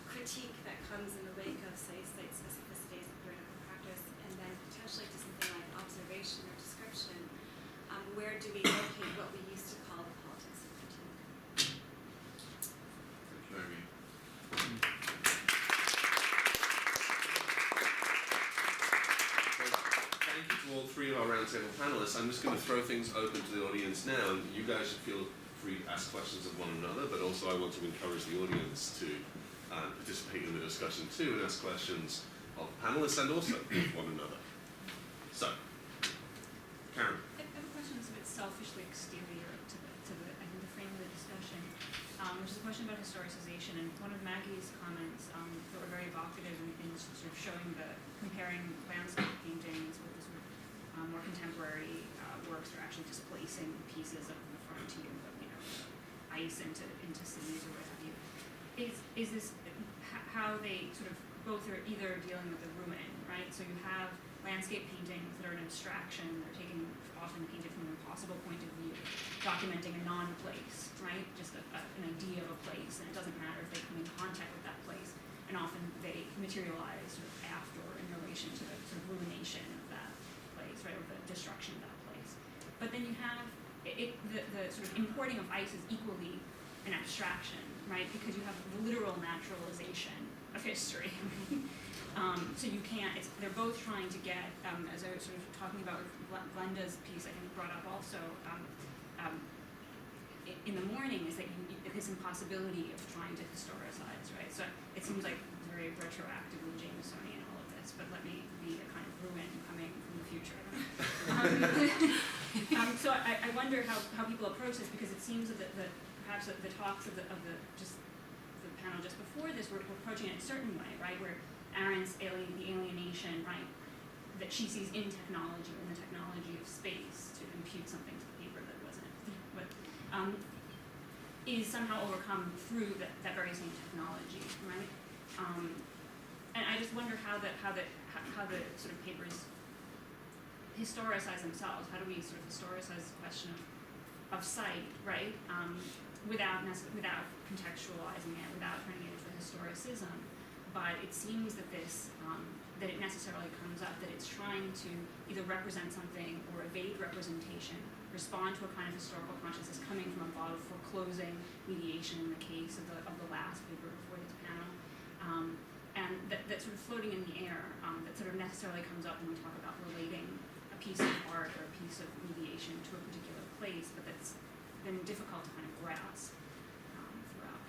critique that comes in the wake of, say, site specificity as a theoretical practice, and then potentially to something like observation or description, where do we locate what we used to call the politics of critique? Thank you, Irene. Thank you to all three of our roundtable panelists. I'm just going to throw things open to the audience now, and you guys should feel free to ask questions of one another, but also I want to encourage the audience to participate in the discussion too and ask questions of panelists and also of one another. So, Karen. I have a question that's a bit selfishly exterior to the I think the frame of the discussion, which is a question about historicization. And one of Maggie's comments that were very evocative in sort of showing comparing landscape paintings with the sort of more contemporary works that are actually displacing pieces of the frontier, ice into cities or what have you. Is this how they sort of both are either dealing with the ruin, right? So you have landscape paintings that are an abstraction, they're often painted from an impossible point of view, documenting a non-place, right? Just an idea of a place, and it doesn't matter if they come in contact with that place, and often they materialize sort of after or in relation to the sort of ruination of that place, right, or the destruction of that place. But then you have the sort of importing of ice is equally an abstraction, right? Because you have the literal naturalization of history. So you can't, they're both trying to get, as I was sort of talking about with Glenda's piece, I think brought up also in the morning, is that this impossibility of trying to historicize, right? So it seems like very retroactively Jamesonian all of this, but let me be a kind of ruin coming from the future. So I wonder how people approach this, because it seems that perhaps the talks of the panel just before this were approaching it a certain way, right? Where Aaron's the alienation, right, that she sees in technology, in the technology of space to impute something to the paper that wasn't, but is somehow overcome through that very same technology, right? And I just wonder how the sort of papers historicize themselves. How do we sort of historicize the question of sight, right? Without contextualizing it, without turning it into historicism. But it seems that that it necessarily comes up that it's trying to either represent something or evade representation, respond to a kind of historical consciousness coming from above, foreclosing mediation in the case of the last paper before this panel, and that sort of floating in the air, that sort of necessarily comes up when we talk about relating a piece of art or a piece of mediation to a particular place, but that's been difficult to kind of grasp throughout.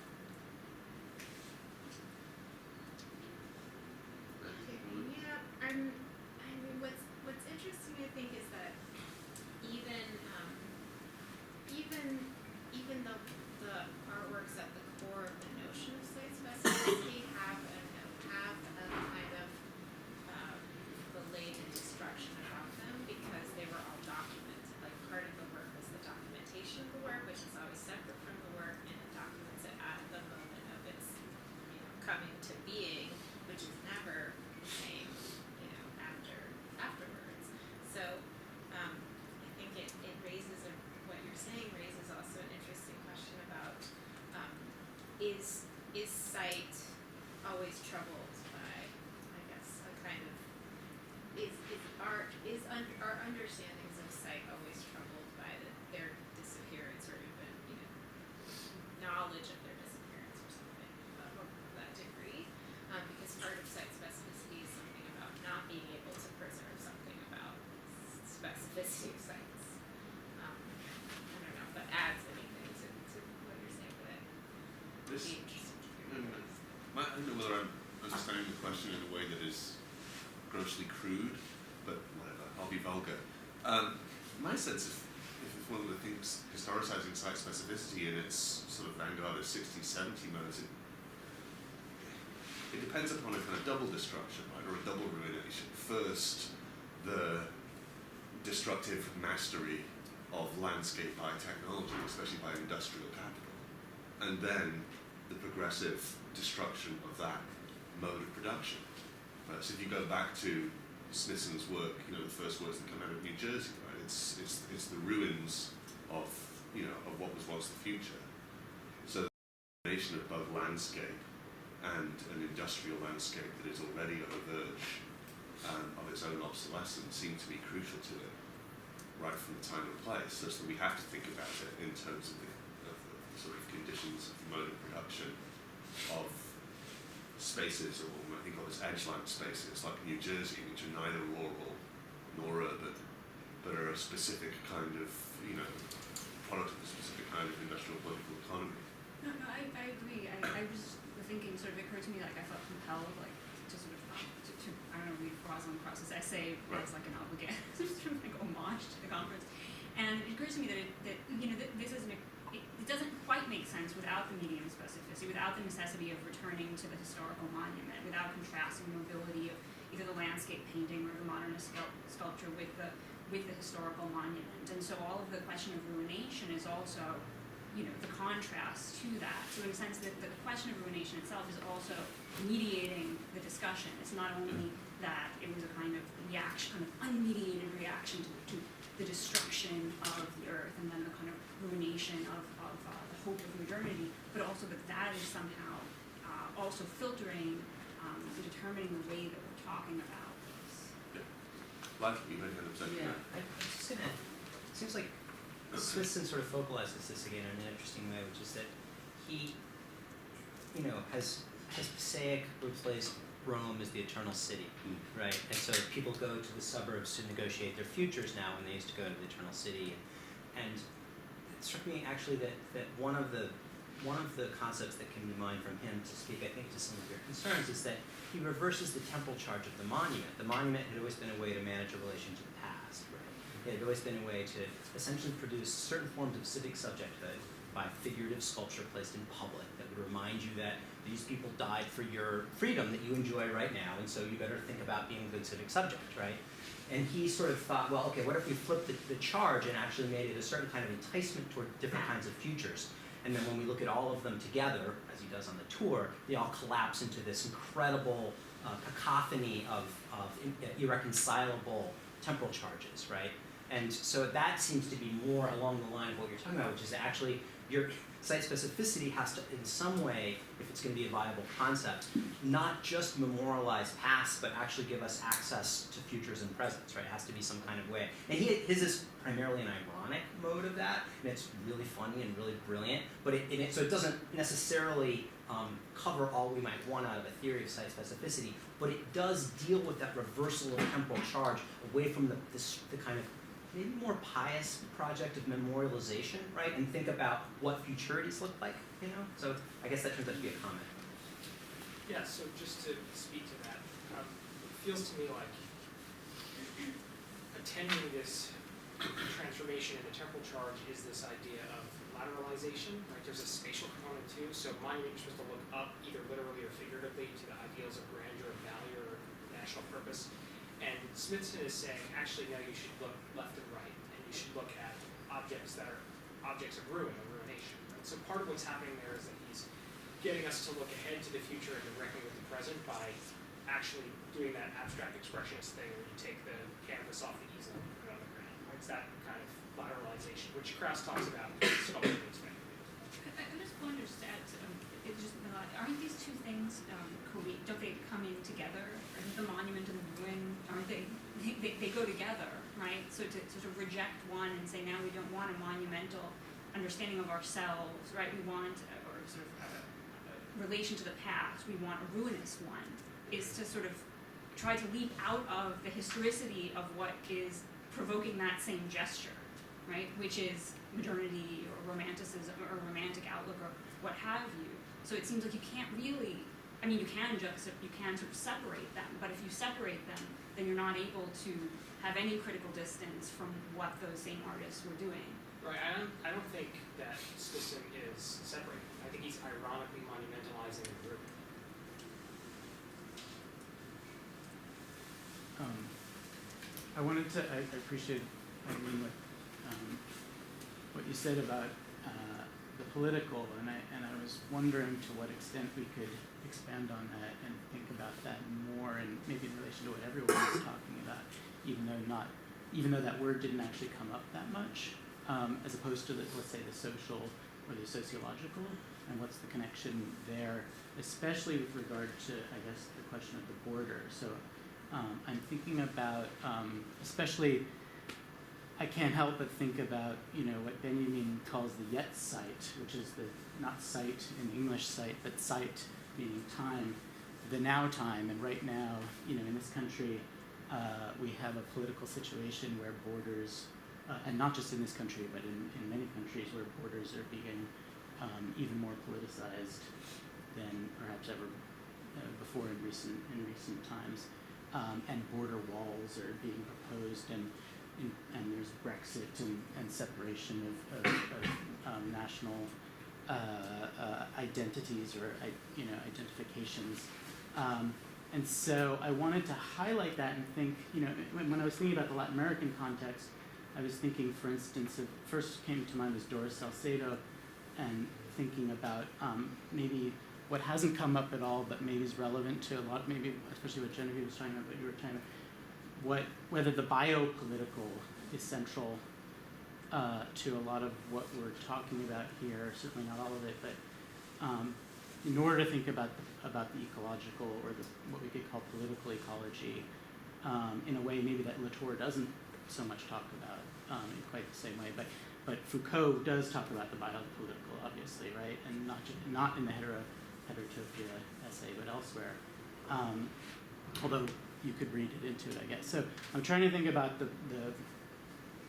Yeah, I mean, what's interesting, I think, is that even though the artworks at the core of the notion of site specificity have a kind of related destruction about them, because they were all documented. Like, part of the work was the documentation of the work, which is always separate from the work, is sight always troubled by, I guess, a kind of, are understandings of sight always troubled by their disappearance, or even, knowledge of their disappearance or something of that degree? Because part of sight specificity is something about not being able to preserve something about specificity of sights. I don't know if that adds anything to what you're saying, but I'd This, be interested to hear. I don't know whether I'm understanding the question in a way that is grossly crude, but whatever, I'll be vulgar. My sense, if one of the things historicising site specificity in its sort of vanguard of 60s, 70s modes, it depends upon a kind of double destruction, right, or a double ruination. First, the destructive mastery of landscape by technology, especially by industrial capital, and then the progressive destruction of that mode of production. So if you go back to Smithson's work, the first words that come out of New Jersey, right? It's the ruins of of what was once the future. So the combination of both landscape and an industrial landscape that is already on the verge of its own obsolescence seem to be crucial to it, right from the time and place, such that we have to think about it in terms of the sort of conditions of mode of production of spaces, or I think of as edgeland spaces, like New Jersey, which are neither rural nor urban, but are a specific kind of, product of a specific kind of industrial political economy. No, I agree. I was thinking, sort of, it occurred to me, like, I felt compelled, like, to sort of, to I don't know, read Rosalind Cross's essay as, like, an obligate, sort of like homage to the conference. And it occurs to me that this isn't it doesn't quite make sense without the medium specificity, without the necessity of returning to the historical monument, without contrasting the mobility of either the landscape painting or the modernist sculpture with the historical monument. And so all of the question of ruination is also, the contrast to that. So in a sense, the question of ruination itself is also mediating the discussion. It's not only that it was a kind of reaction, kind of unmediated reaction to the destruction of the earth, and then the kind of ruination of the hope of modernity, but also that is somehow also filtering and determining the way that we're talking about this. Like, you might have said, Yeah, I was just gonna, it seems like Smithson sort of focalizes this again in an interesting way, which is that he, has Passaic replaced Rome as the eternal city, right? And so people go to the suburbs to negotiate their futures now when they used to go to the eternal city. And it struck me actually that one of the concepts that came to mind from him, to speak, I think, to some of your concerns, is that he reverses the temporal charge of the monument. The monument had always been a way to manage a relation to the past, right? It had always been a way to essentially produce certain forms of civic subjecthood by figurative sculpture placed in public that would remind you that these people died for your freedom that you enjoy right now, and so you better think about being a good civic subject, right? And he sort of thought, well, okay, what if we flipped the charge and actually made it a certain kind of enticement toward different kinds of futures? And then when we look at all of them together, as he does on the tour, they all collapse into this incredible cacophony of irreconcilable temporal charges, right? And so that seems to be more along the line of what you're talking about, which is actually your site specificity has to, in some way, if it's going to be a viable concept, not just memorialize past, but actually give us access to futures and presents, right? It has to be some kind of way. And his is primarily an ironic mode of that, and it's really funny and really brilliant, but so it doesn't necessarily cover all we might want out of a theory of site specificity, but it does deal with that reversal of temporal charge away from the kind of maybe more pious project of memorialization, right? And think about what futurities look like, So I guess that turns out to be a comment. Yeah, so just to speak to that, it feels to me like attending this transformation in the temporal charge is this idea of lateralization, right? There's a spatial component too, so monument is supposed to look up, either literally or figuratively, to the ideals of grandeur, of value, or national purpose. And Smithson is saying, actually, no, you should look left and right, and you should look at objects that are objects of ruin or ruination. Right? So part of what's happening there is that he's getting us to look ahead to the future and to reckon with the present by actually doing that abstract expressionist thing where you take the canvas off the easel and put it on the ground. Right? It's that kind of lateralization, which Krauss talks about in sculpture and speculative. I just wonder, just to add, it's aren't these two things don't they come in together? Isn't the monument and the ruin, aren't they go together, right? So to sort of reject one and say now we don't want a monumental understanding of ourselves, right? We want or sort of a relation to the past. We want a ruinous one. Is to sort of try to leap out of the historicity of what is provoking that same gesture, right? Which is modernity or romanticism or romantic outlook or what have you. So it seems like you can't really, I mean, you can sort of separate them, but if you separate them, then you're not able to have any critical distance from what those same artists were doing. Right, I don't think that Swisson is separated. I think he's ironically monumentalizing the group. I appreciate, Irene, what you said about the political, and I was wondering to what extent we could expand on that and think about that more, and maybe in relation to what everyone was talking about, even though that word didn't actually come up that much, as opposed to let's say the social or the sociological, and what's the connection there, especially with regard to, I guess, the question of the border. So I'm thinking about, especially, I can't help but think about, what Benjamin calls the yet site, which is the, not site in English site, but site meaning time, the now time. And right now, in this country, we have a political situation where borders, and not just in this country, but in many countries where borders are being even more politicized than perhaps ever before in recent times. And border walls are being proposed, and there's Brexit and separation of national identities or identifications. And so I wanted to highlight that and think, when I was thinking about the Latin American context, I was thinking, for instance, first came to mind was Doris Salcedo, and thinking about maybe what hasn't come up at all, but maybe is relevant to a lot, maybe especially what Genevieve was talking about, what you were talking about, whether the biopolitical is central to a lot of what we're talking about here, certainly not all of it, but in order to think about the ecological or what we could call political ecology, in a way maybe that Latour doesn't so much talk about in quite the same way, but Foucault does talk about the biopolitical, obviously, right, and not in the Heterotopia essay, but elsewhere. Although you could read it into it, I guess. So I'm trying to think about the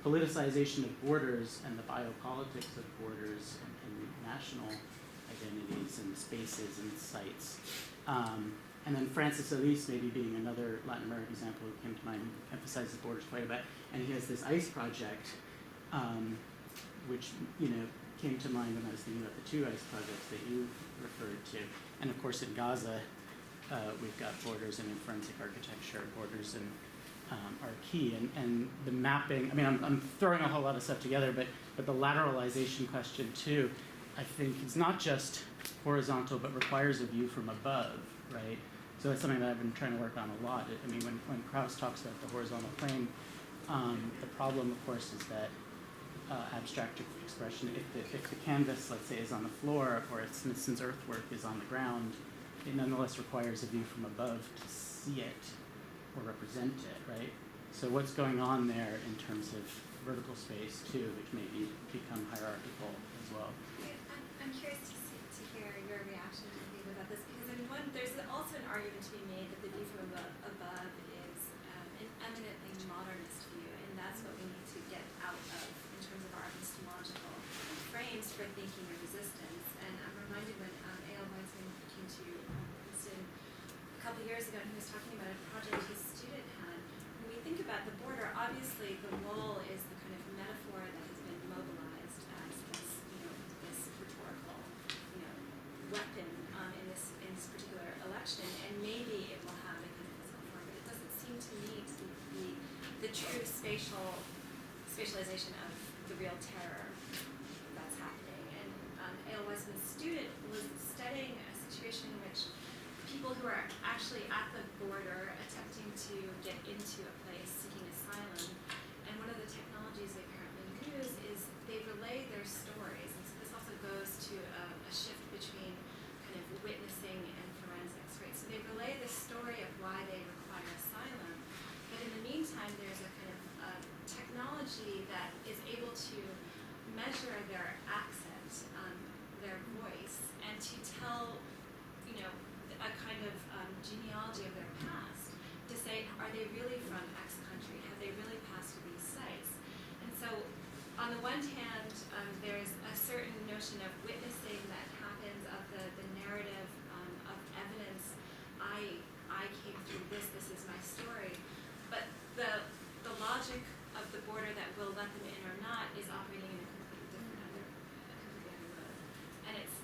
politicization of borders and the biopolitics of borders and national identities and spaces and sites. And then Francis Alice maybe being another Latin American example who came to mind, who emphasizes borders quite a bit. And he has this ICE project, which came to mind when I was thinking about the two ICE projects that you referred to. And of course in Gaza, we've got borders, and in forensic architecture, borders are key. And the mapping, I mean, I'm throwing a whole lot of stuff together, but the lateralization question too, I think it's not just horizontal, but requires a view from above, right? So that's something that I've been trying to work on a lot. I mean, when Krauss talks about the horizontal plane, the problem, of course, is that abstract expression, if the canvas, let's say, is on the floor, or if Smithson's earthwork is on the ground, it nonetheless requires a view from above to see it or represent it, right? So what's going on there in terms of vertical space, too, which may become hierarchical as well? I'm curious to hear your reaction to think about this, because there's also an argument to be made that the view from above is an eminently modernist view, and that's what we need to get out of in terms of our epistemological frames for thinking of resistance. And I'm reminded when A.L. Weizmann came to Princeton a couple years ago, and he was talking about a project his student had. When we think about the border, obviously the wall is the kind of metaphor that has been mobilized as this, this rhetorical, weapon in this particular election, and maybe it will have a kind of physical form, but it doesn't seem to me to be the true spatialization of the real terror that's happening. And A.L. Weizmann's student was studying a situation in which people who are actually at the border attempting to get into a place seeking asylum, and one of the technologies they apparently use is they relay their stories. And so this also goes to a shift between kind of witnessing are they really from X country? Have they really passed through these sites? And so, on the one hand, there's a certain notion of witnessing that happens, of the narrative of evidence. I came through this is my story. But the logic of the border that will let them in or not is operating in a completely other mode. And it's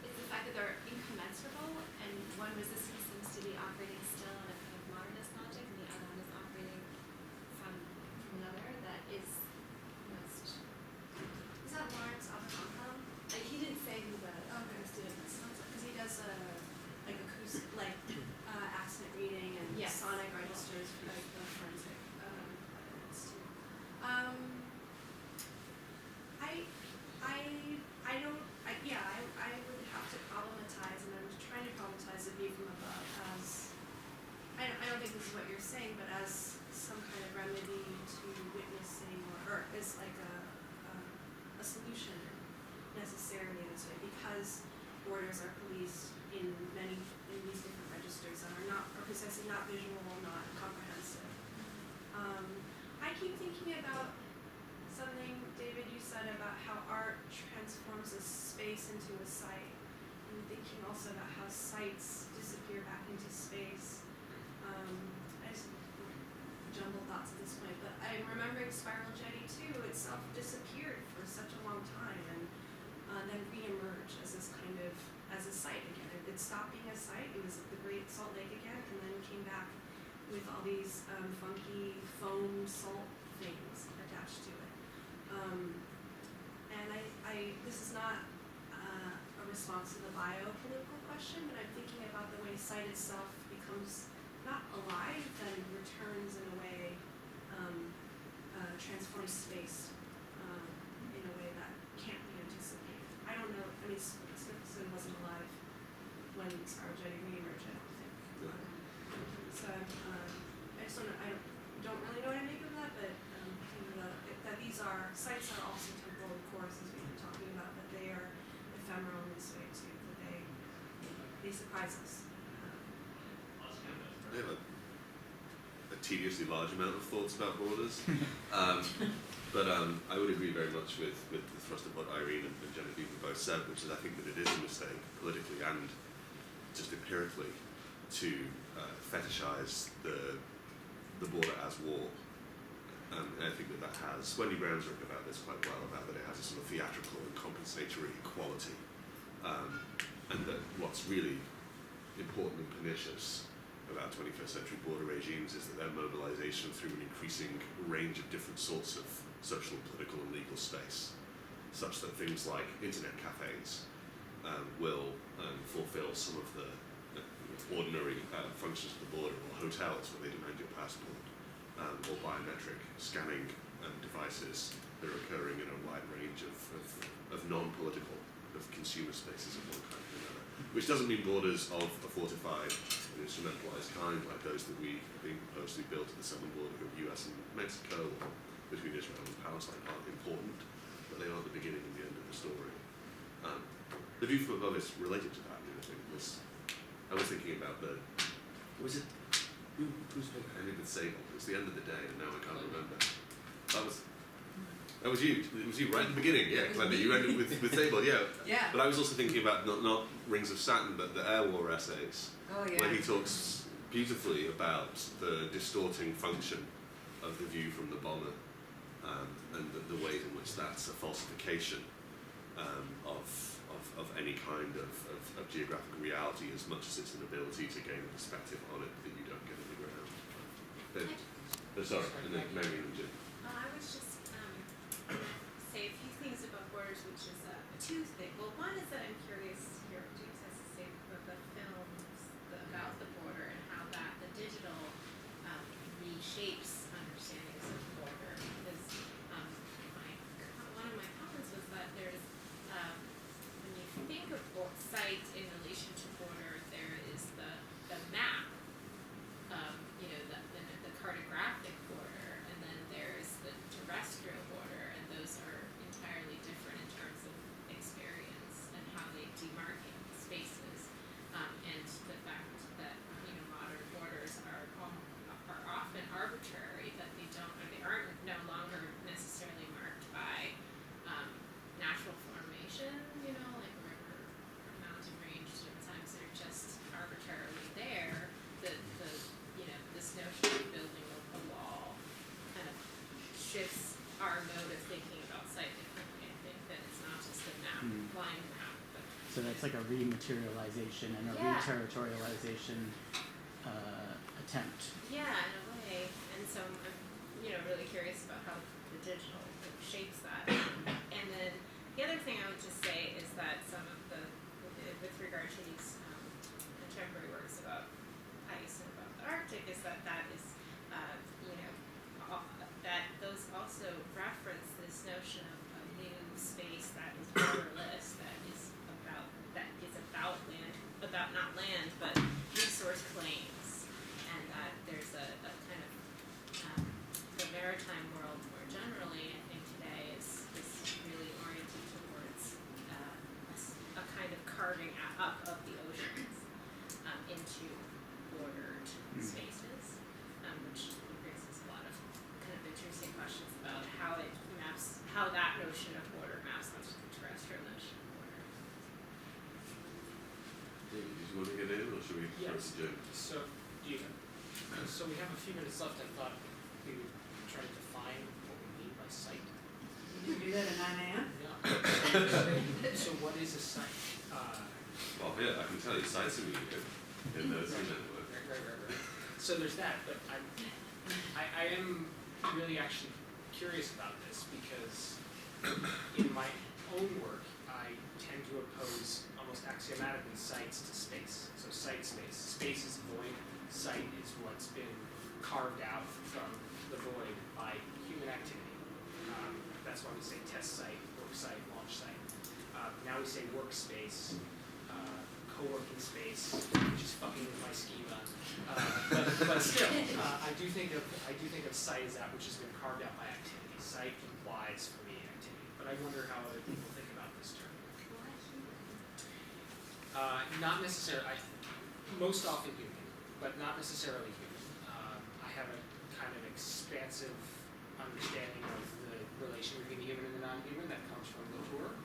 the fact that they're incommensurable, and one resistance seems to be operating still in a kind of modernist logic, and the other one is operating from another that is most. Is that Lawrence Abaconco? He didn't say who the student was, because he does like acoustic, like accent reading and Yes. sonic registers for like the forensic evidence too. I would have to problematize, and I'm trying to problematize the view from above as, I don't think this is what you're saying, but as some kind of remedy to witnessing or as like a solution necessarily in this way, because borders are policed in these different registers that are precisely not visual, not comprehensive. I keep thinking about something, David, you said about how art transforms a space into a site, and thinking also about how sites disappear back into space. I just jumbled thoughts at this point, but I'm remembering Spiral Jetty too. Itself disappeared for such a long time, and then re-emerged as this kind of, as a site again. It stopped being a site, it was the Great Salt Lake again, and then came back with all these funky foam salt things attached to it. And this is not a response to the biopolitical question, but I'm thinking about the way site itself becomes not alive, then returns in a way, transforms space in a way that can't be anticipated. I don't know, I mean, Smithson wasn't alive when Spiral Jetty re-emerged, I don't think. So I just don't really know what I make of that, but that these are, sites are also temporal, of course, as we've been talking about, but they are ephemeral in this way too, that they surprise us. I have a tediously large amount of thoughts about borders, but I would agree very much with the thrust of what Irene and Genevieve have both said, which is I think that it is a mistake politically and just empirically to fetishize the border as war. And I think that has, Wendy Brown's written about this quite well, about that it has a sort of theatrical and compensatory quality, and that what's really important and pernicious about 21st century border regimes is that their mobilization through an increasing range of different sorts of social, political and legal space, such that things like internet cafes will fulfill some of the ordinary functions of the border, or hotels where they demand your passport, or biometric scanning devices that are occurring in a wide range of non-political, of consumer spaces of one kind or another. Which doesn't mean borders of a fortified and instrumentalized kind like those that we are being proposed to be built at the southern border of US and Mexico, or between Israel and Palestine, aren't important, but they are the beginning and the end of the story. The view from above is related to that, I think. I was thinking about who's ending with Sable? It was the end of the day, and now I can't remember. That was you. It was you right at the beginning, yeah, Clemmy. You ended with Sable, yeah. Yeah. But I was also thinking about not Rings of Saturn, but the Air War essays, Oh yeah. where he talks beautifully about the distorting function of the view from the bomber, and the ways in which that's a falsification of any kind of geographic reality, as much as it's an ability to gain a perspective on it that you don't get on the ground. Sorry, and then Maggie and Jim. I was just say a few things about borders, which is two things. Well, one is that I'm curious to hear what James has to say about the films about the border and how that the digital reshapes understandings of the border. Because one of my comments was that there's when you think of sites in relation to border, there is the map, the cartographic border, and then there's the terrestrial border, and those are entirely different in terms of experience and how they demarcate So that's like a rematerialization and a Yeah. reterritorialization attempt. Yeah, in a way. And so I'm really curious about how the digital shapes that. And then the other thing I would just say is that some of with regard to these contemporary works about ice and about the Arctic, is that is that those also reference this notion of a new space that is borderless, that is about land, about not land, but resource claims, and that there's a kind of the maritime world more generally, I think today is really oriented towards a kind of carving up of the oceans into bordered spaces, which brings us a lot of kind of interesting questions about how that notion of border maps onto the terrestrial notion of border. Did you want to get in, or should we Yes. proceed? So we have a few minutes left. I thought we would try to define what we mean by site. You do that at 9 a.m.? Yeah. So what is a site? Well, yeah, I can tell you sites are really good in those work. Right. So there's that, but I am really actually curious about this because in my own work, I tend to oppose almost axiomatically sites to space. So site, space. Space is void. Site is what's been carved out from the void by human activity. That's why we say test site, work site, launch site. Now we say workspace, co-working space, which is fucking with my schema. But still, I do think of site as that which has been carved out by activity. Site implies for me activity, but I wonder how other people think about this term. Not necessarily. Most often human, but not necessarily human. I have a kind of expansive understanding of the relation between the human and the non-human that comes from Latour,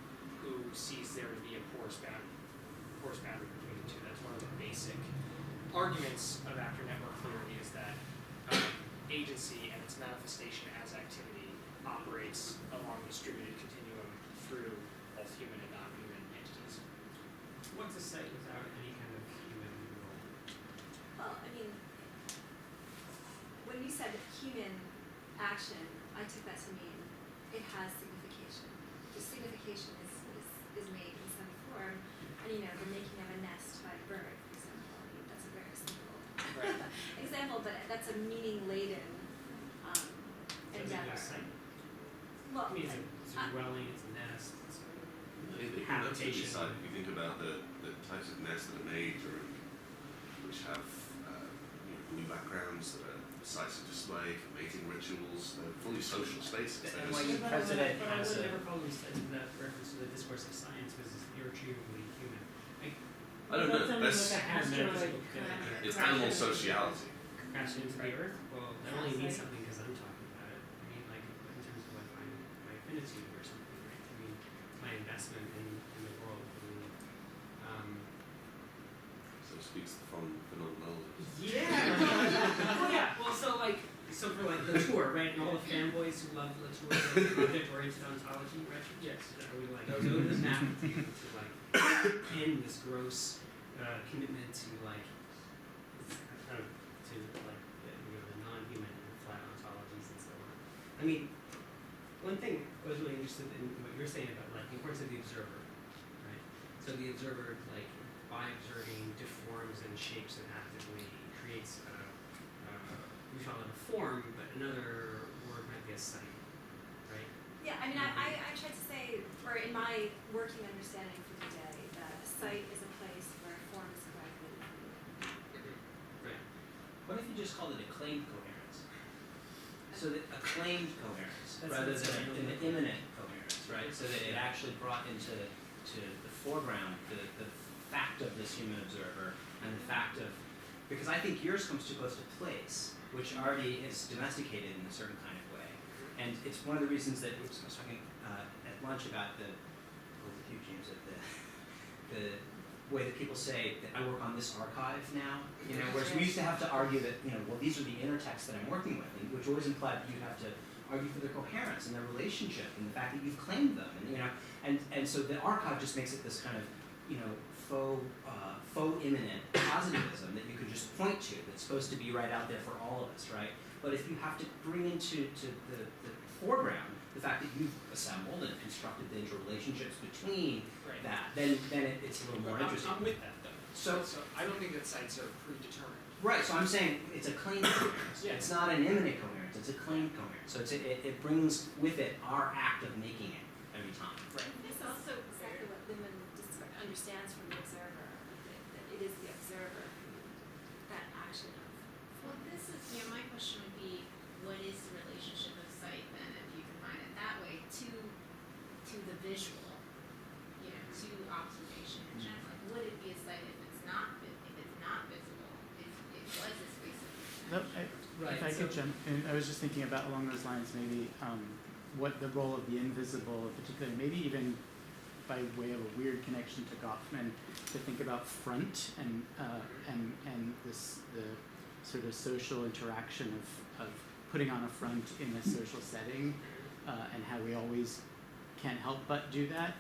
who sees there to be a porous boundary between the two. That's one of the basic arguments of actor network theory, is that agency and its manifestation as activity operates along a distributed continuum through both human and non-human entities. What's a site without any kind of human role? Well, I mean, when you said human action, I took that to mean it has signification. The signification is made in some form, and the making of a nest by a bird, for example. I mean, that's a very simple example, but that's a meaning-laden endeavor. It's a site. Well, I mean, it's a dwelling, it's a nest, it's It a can absolutely habitation. site. If you think about the types of nests that are made, which have blue backgrounds that are sites of display for mating rituals, they're fully social spaces. They're And just- like the president But I has would a. never call them that reference to the discourse of science because it's irretrievably human. I don't know. That's It has metaphysical it's animal sociality. crashing into the earth. Well, that only means something because I'm talking about it. I mean, like in terms of like my affinity or something, right? I mean, my investment in the world. I mean, So speaks the phenomenology. yeah. Well, yeah. Well, so for Latour, right? And all the fanboys who love Latour, like object-oriented ontology, right? Yes. Are we like go to the map to like end this gross commitment to like the non-human and flat ontologies and so on. I mean, one thing I was really interested in what you were saying about like the importance of the observer, right? So the observer, like by observing, deforms and shapes and actively creates we call it a form, but another word might be a site, right? Yeah, I mean, I tried to say, or in my working understanding for today, that a site is a place where form is correctly created. Right. What if you just called it acclaimed coherence? So that acclaimed coherence That's rather what than it's an imminent coherence, right? So that it actually brought into the foreground the fact of this human observer and the fact of, because I think yours comes too close to place, which already is domesticated in a certain kind of way. And it's one of the reasons that I was talking at lunch about with you, James, at the way that people say that I work on this archive now, whereas we used to have to argue that, well, these are the inner texts that I'm working with, which always implied that you'd have to argue for their coherence and their relationship and the fact that you've claimed them, and so the archive just makes it this kind of faux imminent positivism that you could just point to that's supposed to be right out there for all of us, right? But if you have to bring into the foreground the fact that you've assembled and constructed the interrelationships between Right. that, then it's a little more interesting. I'm with that though. So- I don't think that sites are predetermined. Right, so I'm saying it's a claimed coherence. Yeah. It's not an imminent coherence, it's a claimed coherence. So it brings with it our act of making it every time. Right. This is also exactly what Luhmann understands from the observer, that it is the observer who, that action of. Well, this is, my question would be, what is the relationship of sight then, if you define it that way, to the visual, to observation in general? Like, would it be a sight if it's not visible, if it was a space of No, Right, if I could so- jump in, I was just thinking about along those lines, maybe what the role of the invisible, particularly maybe even by way of a weird connection to Goffman, to think about front and this the sort of social interaction of putting on a front in a social setting, and how we always can't help but do that.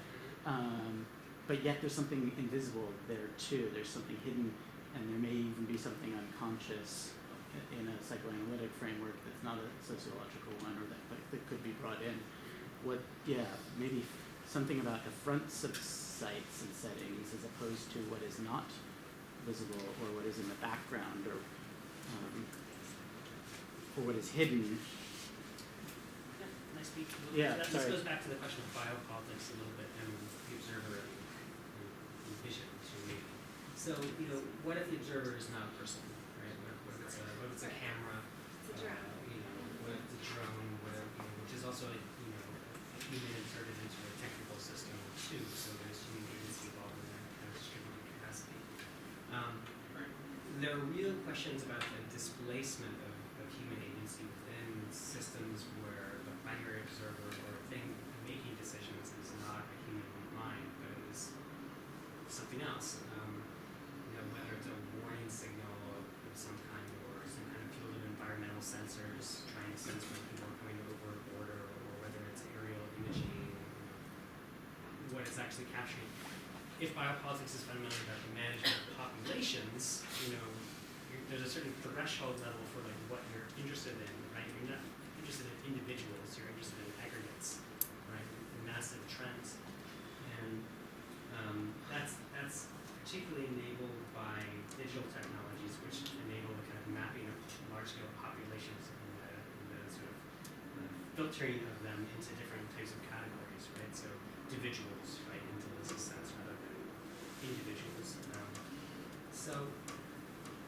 But yet there's something invisible there too. There's something hidden, and there may even be something unconscious in a psychoanalytic framework that's not a sociological one, or that could be brought in. Maybe something about the fronts of sites and settings as opposed to what is not visible, or what is in the background, or what is hidden. Can I speak? Yeah, This sorry. goes back to the question of biopolitics a little bit and the observer and vision, maybe. So, what if the observer is not a person, right? What if it's a camera? It's a drone. What if it's a drone? Which is also a human inserted into a technical system too. So there's human agency involved in that kind of distributed capacity. There are real questions about the displacement of human agency within systems where the primary observer or thing making decisions is not a human mind, but it is something else. Whether it's a warning signal of some kind, or some kind of field of environmental sensors trying to sense when people are coming over a border, or whether it's aerial imaging, what it's actually capturing. If biopolitics is fundamentally about the management of populations, there's a certain threshold level for like what you're interested in, right? You're not interested in individuals, you're interested in aggregates, right? Massive trends. And that's particularly enabled by digital technologies, which enable the kind of mapping of large-scale populations and the sort of filtering of them into different types of categories, right? So individuals, right, into this sense rather than individuals. So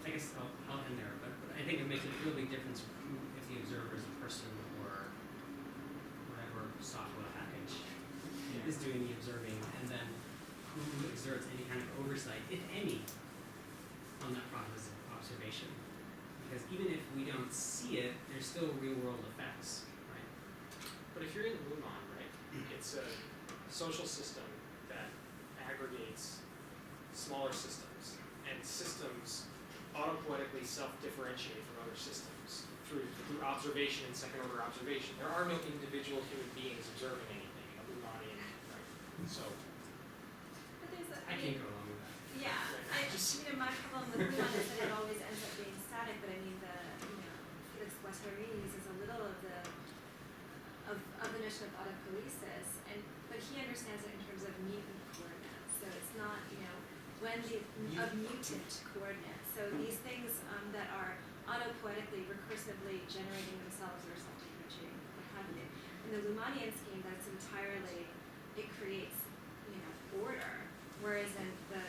I guess I'll end there, but I think it makes a real big difference if the observer is a person or whatever software package is doing the observing, and then who exerts any kind of oversight, if any, on that process of observation. Because even if we don't see it, there's still real-world effects, right? But if you're in Lumon, right, it's a social system that aggregates smaller systems, and systems autopoietically self-differentiate from other systems through observation and second-order observation. There are no individual human beings observing anything in a Lumonian, right? So But there's I can't go along with that. My problem with Luhmann is that it always ends up being static, but I mean Felix Guattari uses a little of the notion of autopoiesis, but he understands it in terms of mutant coordinates. So it's not, of mutant coordinates. So these things that are autopoietically, recursively generating themselves or self-differentiating, what have you. In the Luhmannian scheme, that's entirely, it creates, order. Whereas in the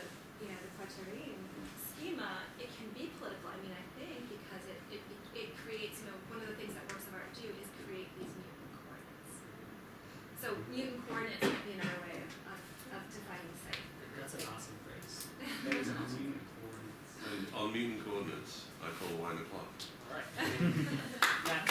Guattarian schema, it can be political. I mean, I think because it creates, one of the things that works of art do is create these mutant coordinates. So mutant coordinates might be another way of defining the site. That's an awesome phrase. that is awesome. And on mutant coordinates, I call wine o'clock. All right.